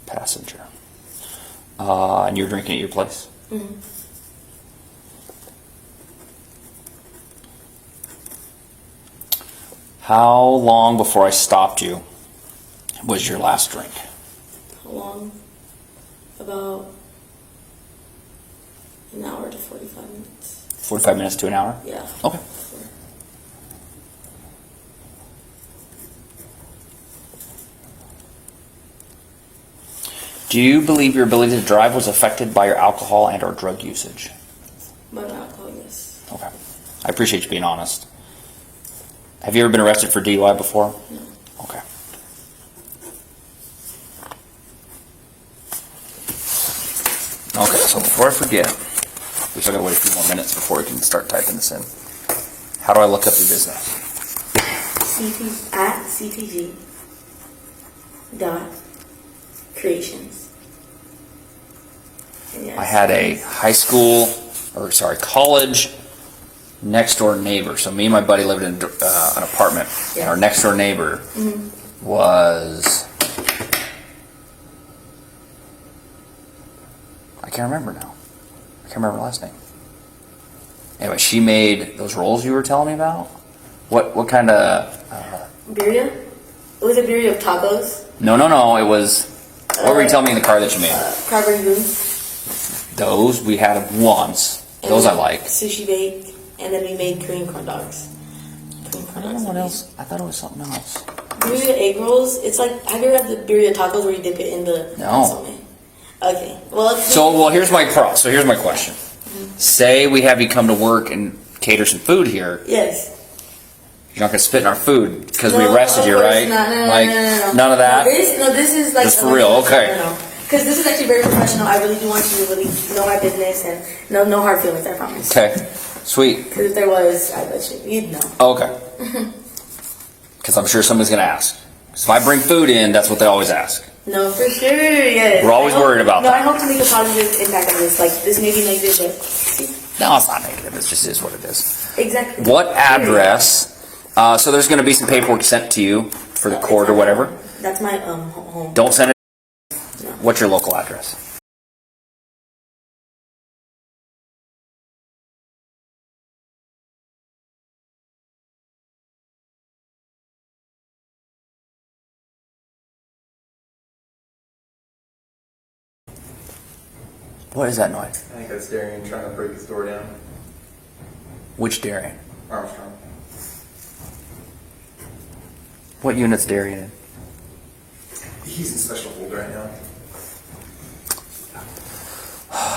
Passenger. And you were drinking at your place? Mm-hmm. How long before I stopped you was your last drink? How long? About an hour to 45 minutes. 45 minutes to an hour? Yeah. Okay. Do you believe your ability to drive was affected by your alcohol and or drug usage? By my alcohol, yes. Okay. I appreciate you being honest. Have you ever been arrested for DUI before? No. Okay. Okay, so before I forget, we still gotta wait a few more minutes before we can start typing this in. How do I look up your business? At CTG dot creations. Yes. I had a college next door neighbor. So me and my buddy lived in an apartment. Yeah. And our next door neighbor was, I can't remember now. I can't remember her last name. Anyway, she made those rolls you were telling me about. What kind of? Birria? It was a birria of tacos. No. It was. What were you telling me in the car that you made? Crab rangoons. Those we had once. Those I like. Sushi bake, and then we made Korean corn dogs. I don't know what else. I thought it was something else. Birria egg rolls. It's like, have you ever had the birria tacos where you dip it in the No. Okay. Well, here's my here's my question. Say we have you come to work and cater some food here. Yes. You're not gonna spit in our food because we No, arrested of you, course right? not. No, like none of that. This is like This for real, okay. Because this is actually very professional. I really do want you to really know my business, and no hard feelings. I promise. Okay, sweet. Because if there was, I bet you'd know. Okay. Because I'm sure somebody's gonna ask. So if I bring food in, that's what they always ask. No, for sure. Yes. We're always worried about that. No, I hope to make a positive impact on this. Like this may be negative, but No, it's not negative. It just is what it is. exactly. What address? So there's going to be some paperwork sent to you for the court or whatever. That's my home. Don't send it. No. What's your local address? What is that noise? I think that's Darian trying to break his door down. Which Darian? Armstrong. What unit's Darian in? He's in special hold right now.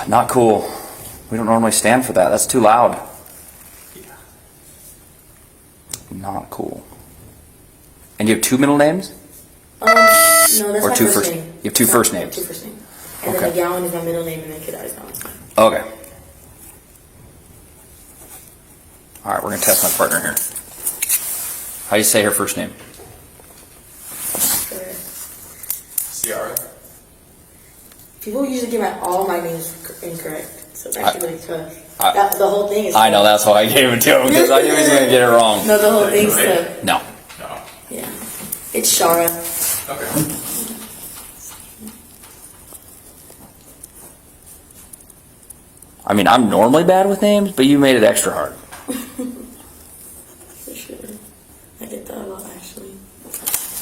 Not cool. We don't normally stand for that. That's too loud. Yeah. Not cool. And you have 2 middle names? No, that's Or my two first first- name. you have 2 first names? 2 first names. And Okay. then McGowan is my middle name, and then Caday is my last name. Okay. All right, we're gonna test my partner here. How do you say her first name? Ciarra. People usually get all my names incorrect, so it's actually really tough. I- The whole thing is. I know, that's why I gave it to him, because I knew he was gonna get it wrong. No, the whole thing's tough. No. No. Yeah, it's Ciarra. Okay. I mean, I'm normally bad with names, but you made it extra hard. For sure. I get that a lot, actually.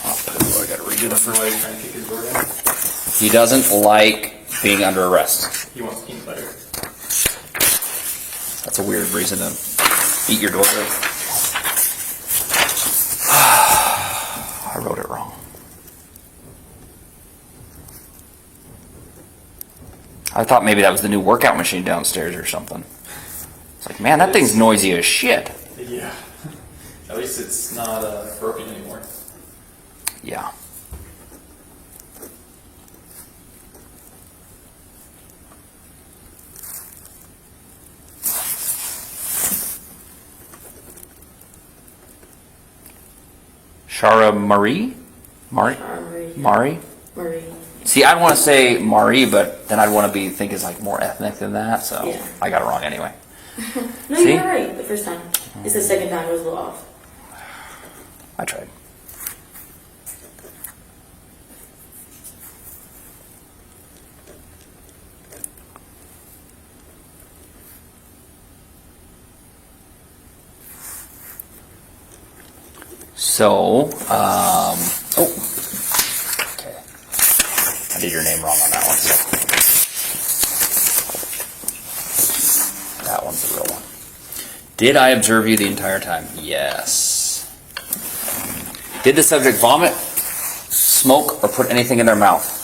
Oh, I gotta redo the first. Why are you trying to kick his door down? He doesn't like being under arrest. He wants peanut butter. That's a weird reason to beat your door in. I wrote it wrong. I thought maybe that was the new workout machine downstairs or something. It's like, man, that thing's noisy as shit. Yeah. At least it's not broken anymore. Yeah. Ciarra Mari? Mari? Mari? Marie. See, I'd want to say Mari, but then I'd want to think it's like more ethnic than that, so Yeah. I got it wrong anyway. No, See? you're right. The first time. It's the second time it was a little off. I tried. So, oh, okay. I did your name wrong on that one, so. That one's the real one. Did I observe you the entire time? Yes. Did the subject vomit, smoke, or put anything in their mouth?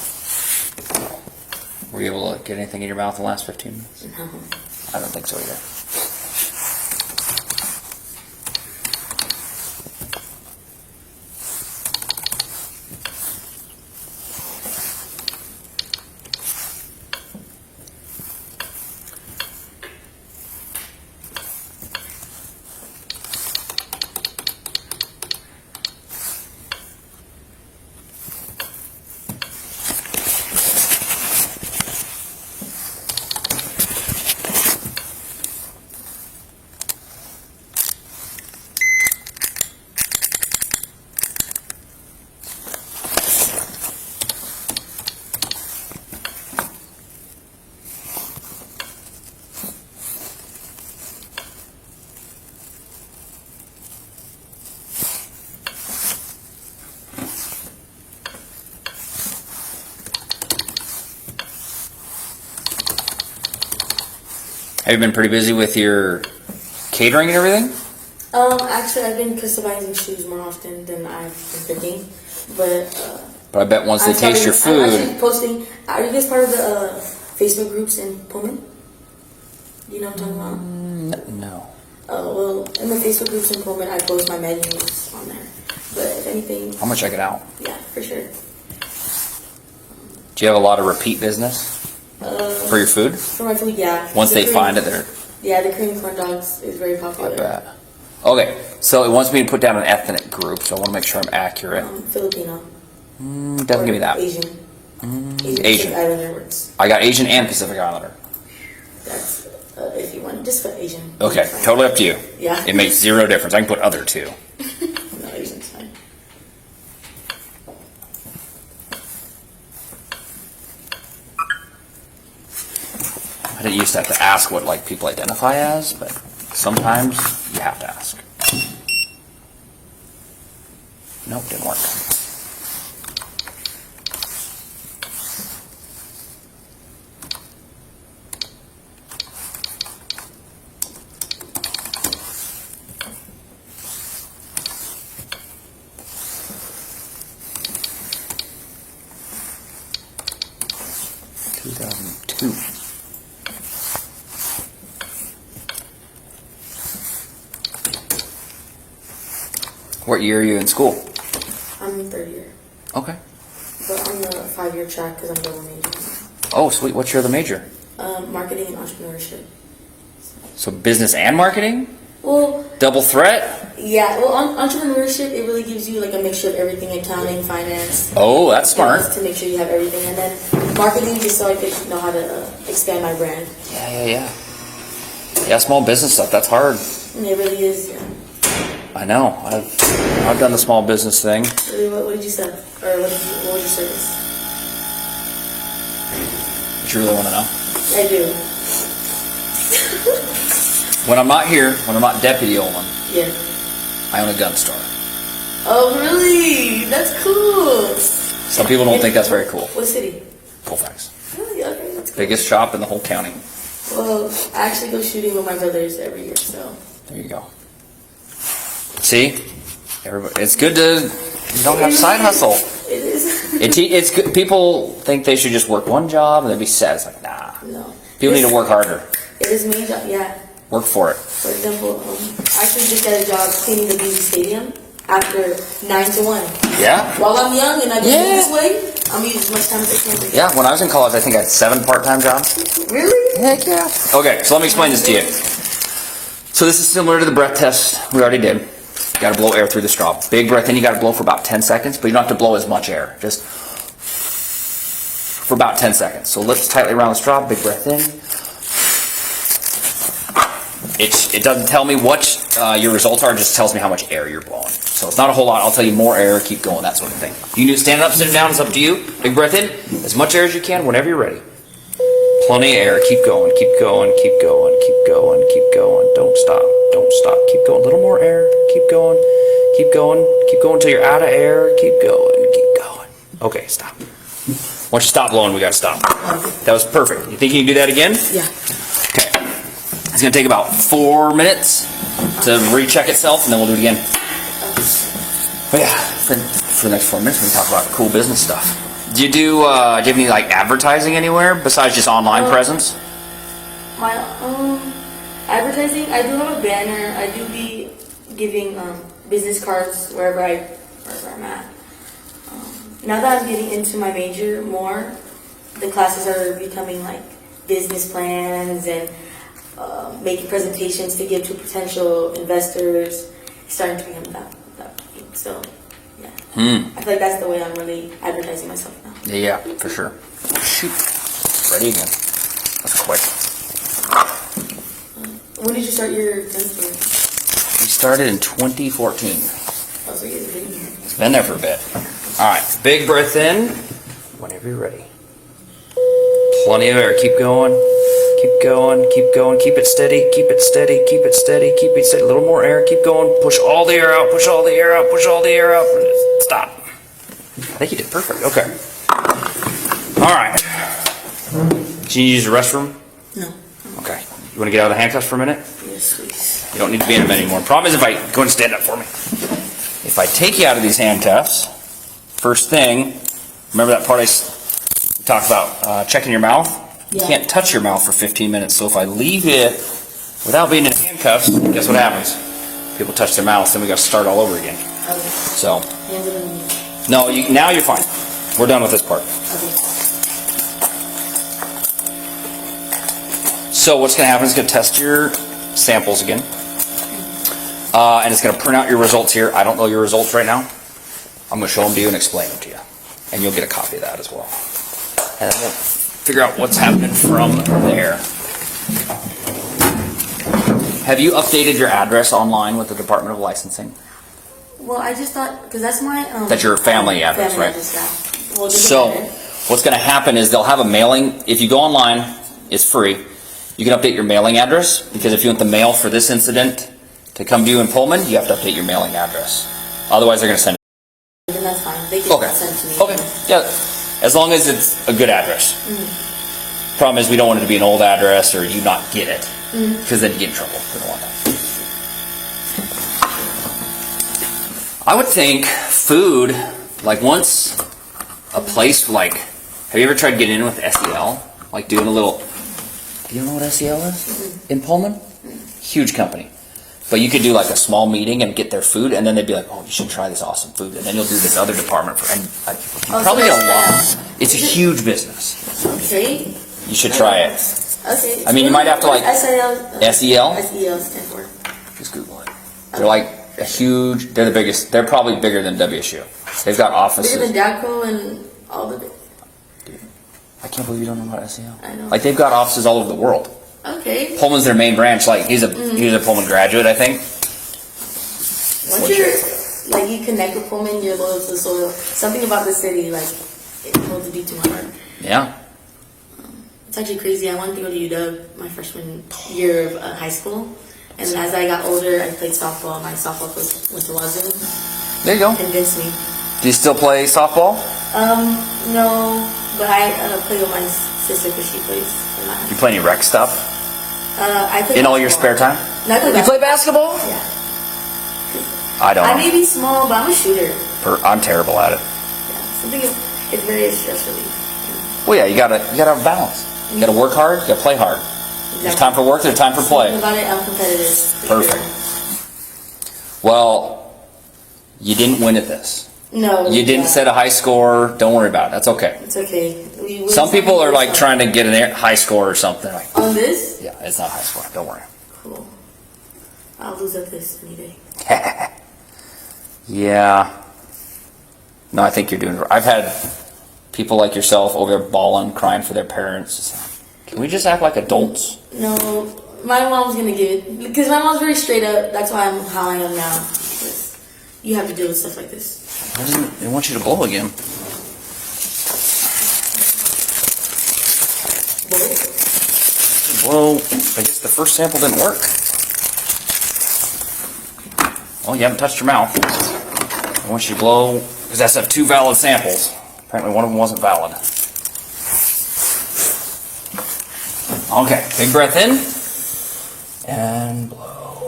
Were you able to get anything in your mouth in the last 15 minutes? No. I don't think so either. Have you been pretty busy with your catering and everything? Actually, I've been customizing shoes more often than I've been picking, but. But I bet once they I'm taste your starting- I'm food, actually posting. Are you guys part of the Facebook groups in Pullman? Do you know what I'm talking about? no. Oh, well, in the Facebook groups in Pullman, I post my menus on there. But if anything, I'm gonna check it out. yeah, for sure. Do you have a lot of repeat business for your food? For my food, yeah. Once The they Korean- find it, they're. Yeah, the Korean corn dogs is very I popular. bet. Okay, so it wants me to put down an ethnic group, so I want to make sure I'm accurate. Filipino. Doesn't Or give me that. Asian. Asian. Pacific Islander works. I got Asian and Pacific Islander. That's if you want, just put Asian. Okay, It's fine. totally up to you. Yeah. It makes zero difference. I can put other too. No, Asian's fine. I didn't used to have to ask what like people identify as, but sometimes you have to ask. Nope, didn't work. Two. What year are you in school? I'm in third year, Okay. but I'm the 5-year track because I'm double major. Oh, sweet. What's your other major? Marketing and entrepreneurship. So business and marketing? Well, Double threat? Yeah, well, entrepreneurship, it really gives you like a mixture of everything, accounting, finance. Oh, that's smart. To make sure you have everything. And then marketing, just so I could know how to expand my brand. Yeah. Yeah, small business stuff, that's hard. And it really is, yeah. I know. I've done the small business thing. Really, what did you sell? Or what was your service? You really want to know? I do. When I'm not here, when I'm not Deputy Olin, Yeah. I own a gun store. Oh, really? That's cool. Some people don't think that's very cool. What city? Colfax. Really? Okay, that's cool. Biggest shop in the whole county. Well, I actually go shooting with my brothers every year, so. There you go. See? Everybody, it's good to, you don't have side hustle. It is. It's good. People think they should just work one job and they'd be set. It's like, nah. No. People need to work harder. It is main job, yeah. Work for it. For example, I actually just got a job cleaning the BB Stadium after 9 to 1. Yeah? While I'm young and I do it this way, I'm using as much time as I can. Yeah, when I was in college, I think I had 7 part-time jobs. Really? Heck yeah. Okay, so let me explain this to you. So this is similar to the breath test we already did. You gotta blow air through the straw. Big breath in, you gotta blow for about 10 seconds, but you don't have to blow as much air. Just for about 10 seconds. So lips tightly around the straw, big breath in. It doesn't tell me what your results are, it just tells me how much air you're blowing. So it's not a whole lot, I'll tell you more air, keep going, that sort of thing. You can do stand up, sit down, it's up to you. Big breath in, as much air as you can, whenever you're ready. Plenty of air, keep going, keep going, keep going, keep going, keep going. Don't stop, keep going. A little more air, keep going until you're out of air, keep going. Okay, stop. Once you stop blowing, we gotta stop. That was perfect. You think you can do that again? Yeah. Okay. It's going to take about 4 minutes to recheck itself, and then we'll do it again. But yeah, for the next 4 minutes, we can talk about cool business stuff. Do you have any like advertising anywhere besides just online presence? My advertising, I do have a banner. I do be giving business cards wherever I'm at. Now that I'm getting into my major more, the classes are becoming like business plans and making presentations to give to potential investors. It's starting to become that. So, yeah. I feel like that's the way I'm really advertising myself now. Yeah, for sure. Shoot. Ready again. That's quick. When did you start your gun store? We started in 2014. Oh, so you're been here. It's been there for a bit. All right, big breath in. Whenever you're ready. Plenty of air. Keep going. Keep going. Keep it steady. A little more air. Keep going. Push all the air out. Stop. I think you did perfect. Okay. All right. Can you use the restroom? No. Okay. You want to get out of the handcuffs for a minute? Yes, please. You don't need to be in them anymore. Problem is if I go and stand up for me. If I take you out of these handcuffs, first thing, remember that part I talked about checking your mouth? You can't touch your mouth for 15 minutes. So if I leave it without being in handcuffs, guess what happens? People touch their mouths, then we got to start all over again. Okay. So, Hands on me. no, now you're fine. We're done with this part. Okay. So what's going to happen is it's going to test your samples again. And it's going to print out your results here. I don't know your results right now. I'm going to show them to you and explain them to you. And you'll get a copy of that as well. And then we'll figure out what's happening from there. Have you updated your address online with the Department of Licensing? Well, I just thought, because that's my... That's your family address, right? Address, yeah. Well, So what's going to happen is they'll have a mailing. If you go online, it's free. You can update your mailing address, because if you want the mail for this incident to come to you in Pullman, you have to update your mailing address. Otherwise, they're going to send it. Then that's fine. They can send it to me. Okay. Yeah. As long as it's a good address. Problem is, we don't want it to be an old address or you not get it, because then you get in trouble. We don't want that. I would think food, like once a place like, have you ever tried getting in with SEL? Like doing a little, do you know what SEL is? In Pullman? Huge company. But you could do like a small meeting and get their food, and then they'd be like, oh, you should try this awesome food. And then you'll do this other department for, and you probably get a lot. It's a huge business. Okay. You should try it. Okay. I mean, you might have to like, SEL? SEL? SEL stand for. Just Google it. They're like a huge. They're the biggest. They're probably bigger than WSU. They've got offices. Bigger than DACO and all the. I can't believe you don't know about SEO. I know. Like they've got offices all over the world. Okay. Pullman's their main branch. Like he's a Pullman graduate, I think. Once you're like you connect with Pullman, you're loyal to the soil. Something about the city, like it holds a beat to my heart. Yeah. It's actually crazy. I wanted to go to UW my freshman year of high school, and then as I got older, I played softball. My softball coach went to Wazoo. There you go. Convinced me. Do you still play softball? No, but I play with my sister because she plays. You play any rec stuff? I play in all your basketball. spare time? No, I play You play basketball? Yeah. I don't. I may be small, but I'm a shooter. I'm terrible at it. Yeah, something it's very stress relief. Well, yeah, you gotta have balance. You gotta work hard. You gotta play hard. Exactly. There's time for work. There's time for play. Something about it, I'm competitive. Perfect. Well, you didn't win at this. No. You didn't set a high score. Don't worry about it. That's okay. It's okay. Some people are like trying to get a high score or something. Like, on this? yeah, it's not high score. Don't worry. Cool. I'll lose at this any day. Yeah. No, I think you're doing. I've had people like yourself over there bawling, crying for their parents. Can we just act like adults? No, my mom's gonna give it because my mom's very straight up. That's why I'm how I am now. Because you have to deal with stuff like this. They want you to blow again. Blow. I guess the first sample didn't work. Well, you haven't touched your mouth. I want you to blow because that's two valid samples. Apparently, one of them wasn't valid. Okay, big breath in and blow.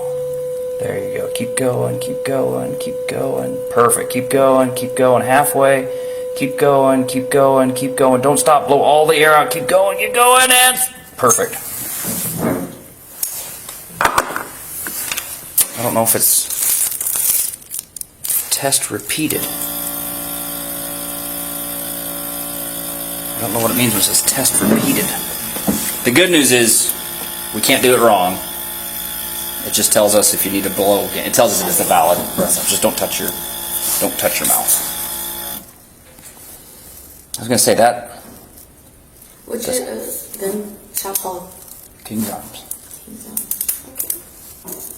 There you go. Keep going, keep going, keep going. Perfect. Keep going halfway. Keep going, keep going, keep going. Don't stop. Blow all the air out. Keep going, and perfect. I don't know if it's test repeated. I don't know what it means when it says test repeated. The good news is we can't do it wrong. It just tells us if you need to blow again. It tells us if it's a valid breath. Just don't touch your mouth. I was gonna say that. What's your gun shop called? King's Arms. King's Arms. Okay.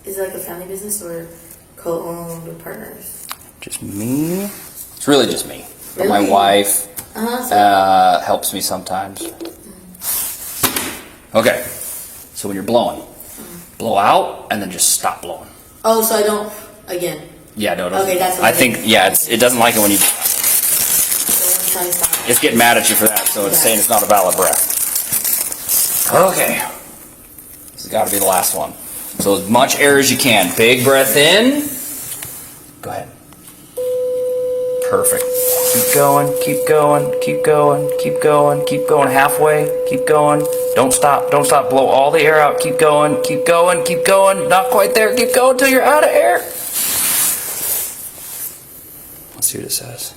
Is it like a family business or co-owned or partners? Just me. It's really just me. But Really? my wife helps me sometimes. Okay. So when you're blowing, blow out and then just stop blowing. Oh, so I don't again. Yeah, no. Okay, that's what I think it doesn't like it when you. So I'm trying to stop. It's getting mad at you for that, so it's saying it's not a valid breath. Okay. This has got to be the last one. So as much air as you can. Big breath in. Go ahead. Perfect. Keep going, keep going, keep going, keep going, keep going. Halfway, keep going. Don't stop, don't stop. Blow all the air out. Keep going, keep going, keep going. Not quite there. Keep going until you're out of air. Let's see what it says.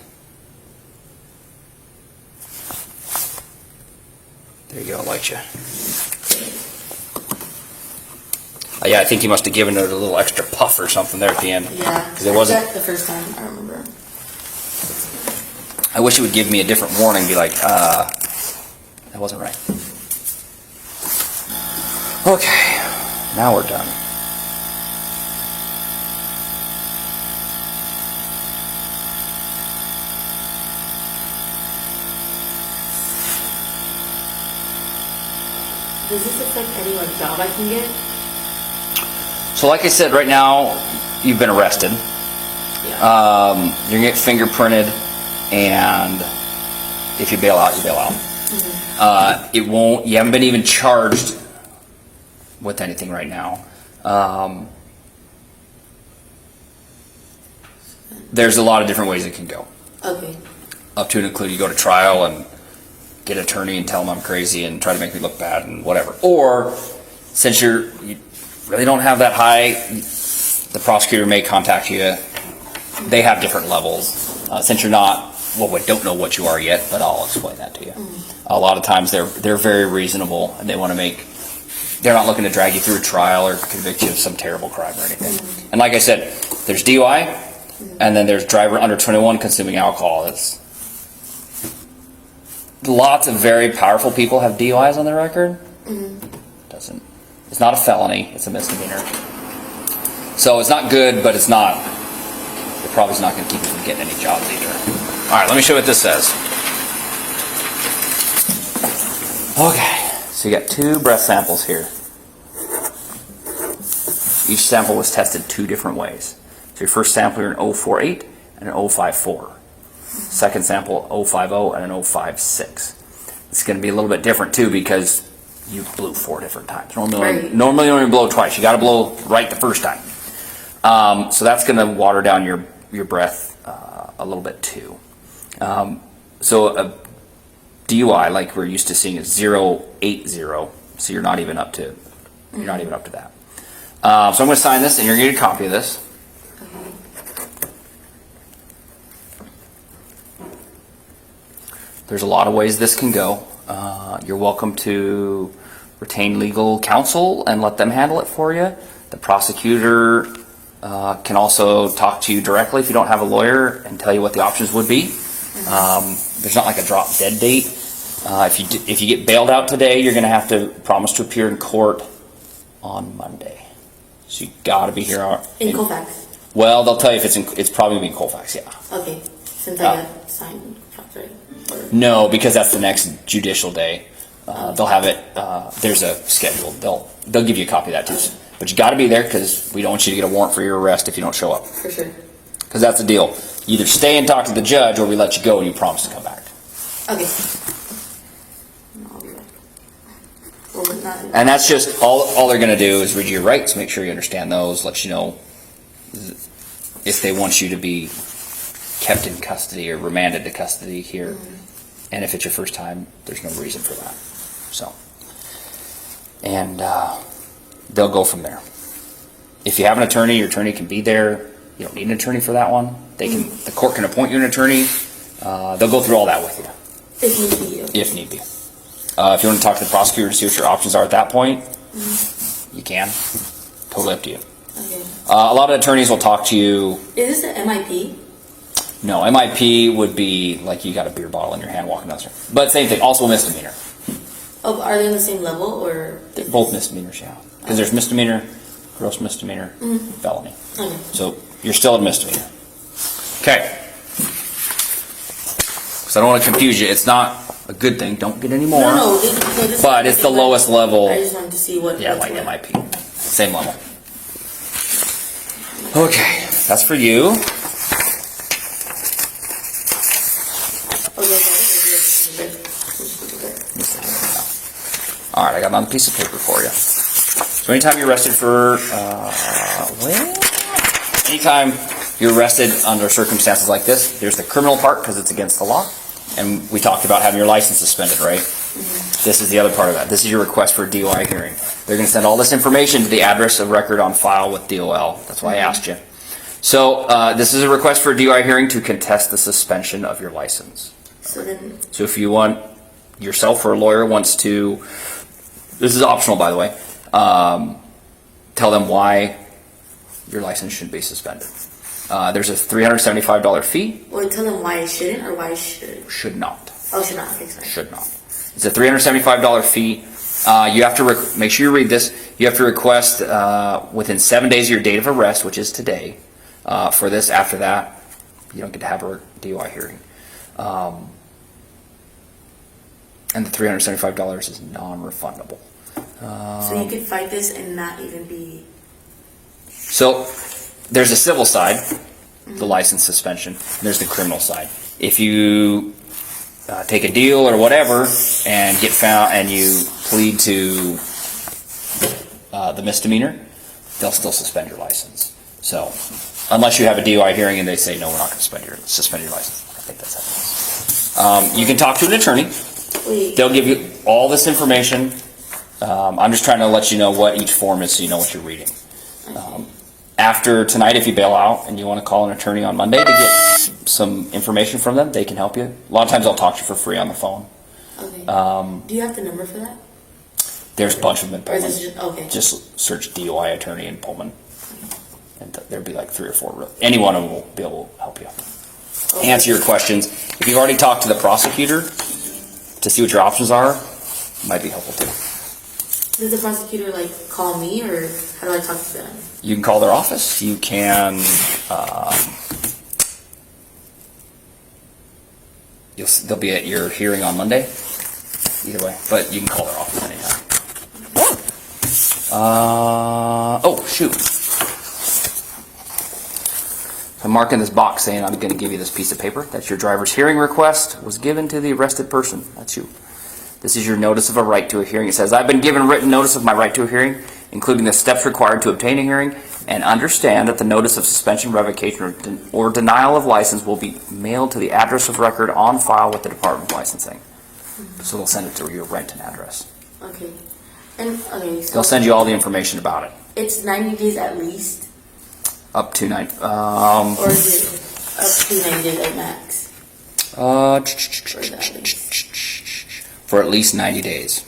There you go, I liked you. Yeah, I think he must have given it a little extra puff or something there at the end. Yeah, because it wasn't. the first time I remember. I wish it would give me a different warning, be like, that wasn't right. Okay, now we're done. Does this affect any like job I can get? So like I said, right now, you've been arrested. Yeah. You're going to get fingerprinted, and if you bail out, you bail out. Mm-hmm. You haven't been even charged with anything right now. There's a lot of different ways it can go. Okay. Up to and including you go to trial and get an attorney and tell them I'm crazy and try to make me look bad and whatever. Or, since you really don't have that high, the prosecutor may contact you. They have different levels. Since you're not, we don't know what you are yet, but I'll explain that to you. A lot of times they're very reasonable and they want to make they're not looking to drag you through a trial or convict you of some terrible crime or anything. And like I said, there's DUI, and then there's driver under 21 consuming alcohol. It's lots of very powerful people have DUIs on their record. It's not a felony, it's a misdemeanor. So it's not good, but it's not, it probably is not going to keep you from getting any jobs either. All right, let me show you what this says. Okay, so you got 2 breath samples here. Each sample was tested 2 different ways. So your first sample, you're an 048 and an 054. Second sample, 050 and an 056. It's going to be a little bit different too because you blew 4 different times. Normally you only blow twice. You got to blow right the first time. So that's going to water down your breath a little bit too. So a DUI, like we're used to seeing, is 080. So you're not even up to that. So I'm going to sign this, and you're going to get a copy of this. There's a lot of ways this can go. You're welcome to retain legal counsel and let them handle it for you. The prosecutor can also talk to you directly if you don't have a lawyer and tell you what the options would be. There's not like a drop dead date. If you get bailed out today, you're going to have to promise to appear in court on Monday. So you got to be here. In Colfax? Well, they'll tell you if it's probably going to be in Colfax, yeah. Okay, since I got signed in Colfax, right? No, because that's the next judicial day. They'll have it. There's a schedule. They'll give you a copy of that too. But you got to be there because we don't want you to get a warrant for your arrest if you don't show up. For sure. Because that's the deal. You either stay and talk to the judge, or we let you go and you promise to come back. Okay. I'll be back. And that's just all they're going to do is read your rights, make sure you understand those, let you know if they want you to be kept in custody or remanded to custody here. And if it's your first time, there's no reason for that. So, and they'll go from there. If you have an attorney, your attorney can be there. You don't need an attorney for that one. The court can appoint you an attorney. They'll go through all that with you. If need be. Okay. If need be. If you want to talk to the prosecutor to see what your options are at that point, you can. Totally up to you. Okay. A lot of attorneys will talk to you. Is this an MIP? No, MIP would be like you got a beer bottle in your hand walking down the street. But same thing, also a misdemeanor. Oh, are they on the same level or? They're both misdemeanors, yeah. Because there's misdemeanor, gross misdemeanor, felony. Okay. So you're still a misdemeanor. Okay. Because I don't want to confuse you. It's not a good thing. Don't get any more. No, this but it's the lowest level. I just wanted to see what. Yeah, like MIP. Same level. Okay, that's for you. All right, I got another piece of paper for you. So anytime you're arrested for, anytime you're arrested under circumstances like this, there's the criminal part because it's against the law. And we talked about having your license suspended, right? This is the other part of that. This is your request for a DUI hearing. They're going to send all this information to the address of record on file with DOL. That's why I asked you. So this is a request for a DUI hearing to contest the suspension of your license. So if you want, yourself or a lawyer wants to, this is optional by the way, tell them why your license should be suspended. There's a $375 fee. Well, tell them why it shouldn't or why it should. Should not. Oh, should not. Okay, sorry. Should not. It's a $375 fee. You have to make sure you read this. You have to request within 7 days of your date of arrest, which is today, for this. After that, you don't get to have a DUI hearing. And the $375 is non-refundable. So you could fight this and not even be. So there's a civil side, the license suspension. And there's the criminal side. If you take a deal or whatever and get found and you plead to the misdemeanor, they'll still suspend your license. So unless you have a DUI hearing and they say no, we're not going to suspend your license. I think that's how it is. You can talk to an attorney. They'll give you all this information. I'm just trying to let you know what each form is so you know what you're reading. After tonight, if you bail out and you want to call an attorney on Monday to get some information from them, they can help you. A lot of times I'll talk to you for free on the phone. Okay. Do you have the number for that? There's a bunch of them in Or is Pullman. this just, okay. Just search DUI attorney in Pullman. And there'd be like 3 or 4. Any one of them will be able to help you. Okay. Answer your questions. If you've already talked to the prosecutor to see what your options are, might be helpful too. Does the prosecutor like call me, or how do I talk to them? You can call their office. You can. They'll be at your hearing on Monday. Either way, but you can call their office anytime. Oh shoot! I'm marking this box saying I'm going to give you this piece of paper. That's your driver's hearing request was given to the arrested person. That's you. This is your notice of a right to a hearing. It says, I've been given written notice of my right to a hearing, including the steps required to obtain a hearing, and understand that the notice of suspension, revocation, or denial of license will be mailed to the address of record on file with the Department of Licensing. So they'll send it to your Renton address. Okay. And okay, so They'll send you all the information about it. it's 90 days at least, Up to 9. or is it up to 90 days at max? For at least 90 days.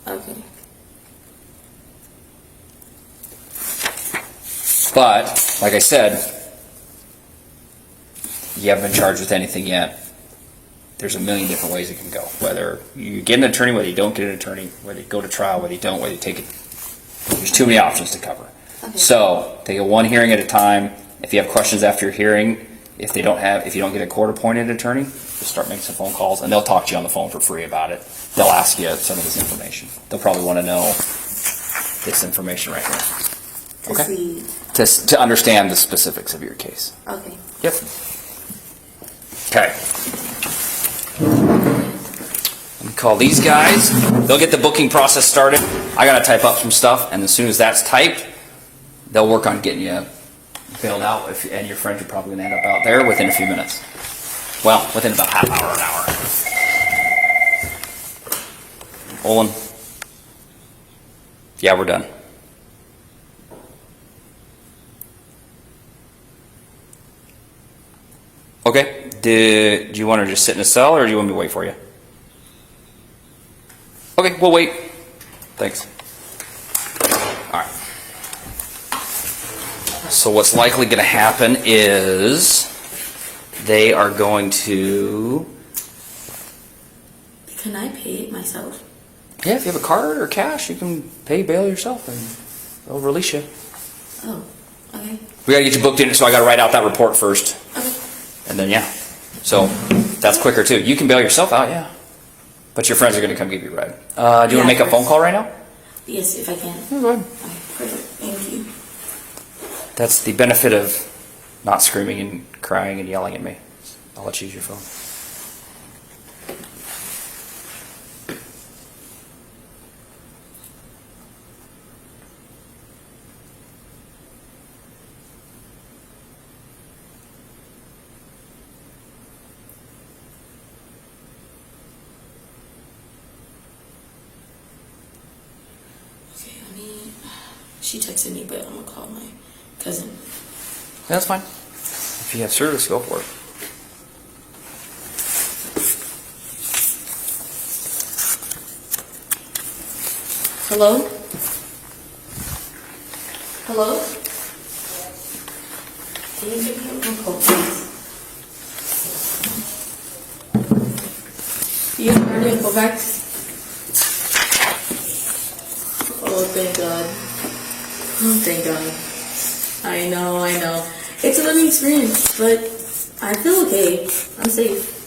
Okay. But, like I said, you haven't been charged with anything yet. There's a million different ways it can go. Whether you get an attorney, whether you don't get an attorney, whether you go to trial, whether you don't, whether you take it. There's too many options to cover. Okay. So, take it one hearing at a time. If you have questions after your hearing, if you don't get a court-appointed attorney, just start making some phone calls, and they'll talk to you on the phone for free about it. They'll ask you some of this information. They'll probably want to know this information right here. To Okay. see. To understand the specifics of your case. Okay. Yep. Okay. Let me call these guys. They'll get the booking process started. I got to type up some stuff, and as soon as that's typed, they'll work on getting you bailed out, and your friends are probably going to end up out there within a few minutes. Well, within about half hour, an hour. Olin. Yeah, we're done. Okay. Do you want to just sit in a cell, or do you want me to wait for you? Okay, we'll wait. Thanks. All right. So what's likely going to happen is they are going to... Can I pay it myself? Yeah, if you have a card or cash, you can pay bail yourself, and they'll release you. Oh, okay. We got to get you booked in, so I got to write out that report first. Okay. And then, yeah. So that's quicker, too. You can bail yourself out, yeah. But your friends are going to come give you a ride. Do you want to make a phone call right now? Yes, if I can. Yeah, go ahead. Okay, perfect. Thank you. That's the benefit of not screaming and crying and yelling at me. I'll let you use your phone. Okay, she texted me, but I'm gonna call my cousin. Yeah, that's fine. If you have service, go for it. Hello? Hello? Can you give me a call, please? You already go back? Oh, thank God. Oh, thank God. I know. It's a learning experience, but I feel okay. I'm safe.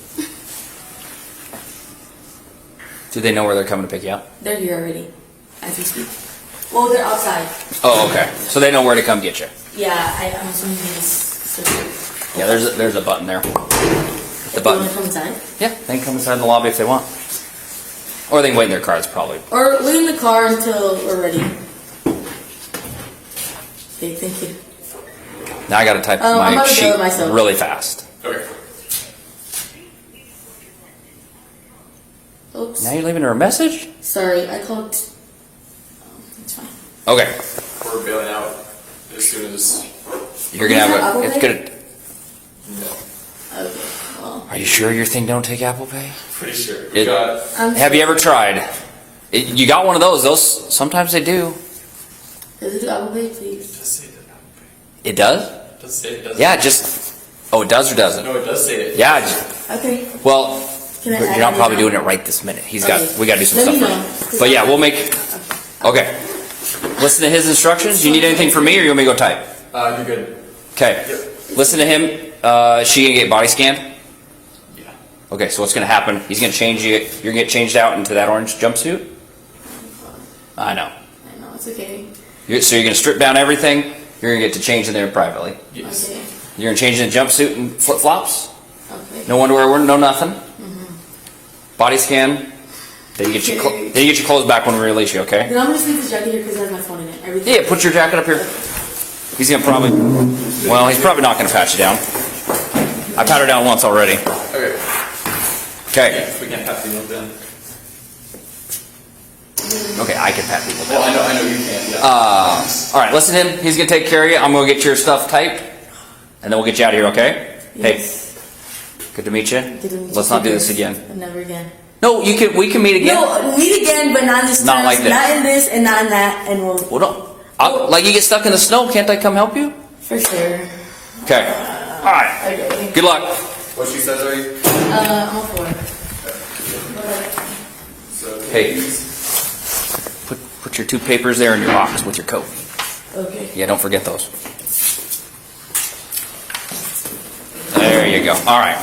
Do they know where they're coming to pick you up? They're here already, as we speak. Well, they're outside. Oh, okay. So they know where to come get you. Yeah, I'm assuming it's... Yeah, there's a button there. The If button. they want to come inside? Yeah, they can come inside the lobby if they want. Or they can wait in their cars, probably. Or wait in the car until we're ready. Okay, thank you. Now I got to type I'm my about to do sheet it myself. really fast. Okay. Oops. Now you're leaving her a message? Sorry, I called... it's fine. Okay. We're bailing out as soon as. You're going to have Apple a... It's Pay? gonna, No, Okay, well... are you sure your thing don't take Apple Pay? pretty sure. It- I'm Have you ever tried? You got one of those. Those sometimes they do. Does it do Apple Pay, please? It does say that. It does. It does say it does. Yeah, just. Oh, it does or doesn't? No, it does say it. Yeah. Okay. Well, Can I you're add not it probably now? doing it right this minute. We got to do some Let me stuff know, first. But yeah, we'll make. Okay. Listen to his instructions. You need anything from me, or you want me to go type? You're good. Okay. Yep. Listen to him. She gonna get body scanned. Yeah. Okay, so what's gonna happen? He's gonna change you. You're gonna get changed out into that orange jumpsuit. I know. I know, it's okay. So you're gonna strip down everything. You're gonna get to change in there privately. Yes. Okay. You're gonna change in a jumpsuit and flip flops. Okay. No underwear. No nothing. Body scan. Then you get your then you get your clothes back when we release you. Okay. Then I'm gonna just leave this jacket here because it has my phone in it. Everything. Yeah. Put your jacket up here. He's gonna probably. Well, he's probably not gonna pat you down. I pat her down once already. Okay. Okay. Yeah, we can't have people then. Okay. I can pat people down. Well, I know you can't. Yeah. All right, listen to him. He's gonna take care of you. I'm gonna get your stuff typed, and then we'll get you out of here. Okay? Yes. Hey, good to meet you. Good to meet you. Let's not do this again. Never again. No, you can. We can meet again. No, meet again, but not in this. Not terms, like this. Not in this, and not in that, and we'll. Well, no. Like you get stuck in the snow. Can't I come help you? For sure. Okay. All right. Okay. Good luck. What she says, are you? I'm all for it. So, Hey, put your two papers there in your box with your coat. Okay. Yeah, don't forget those. There you go. All right.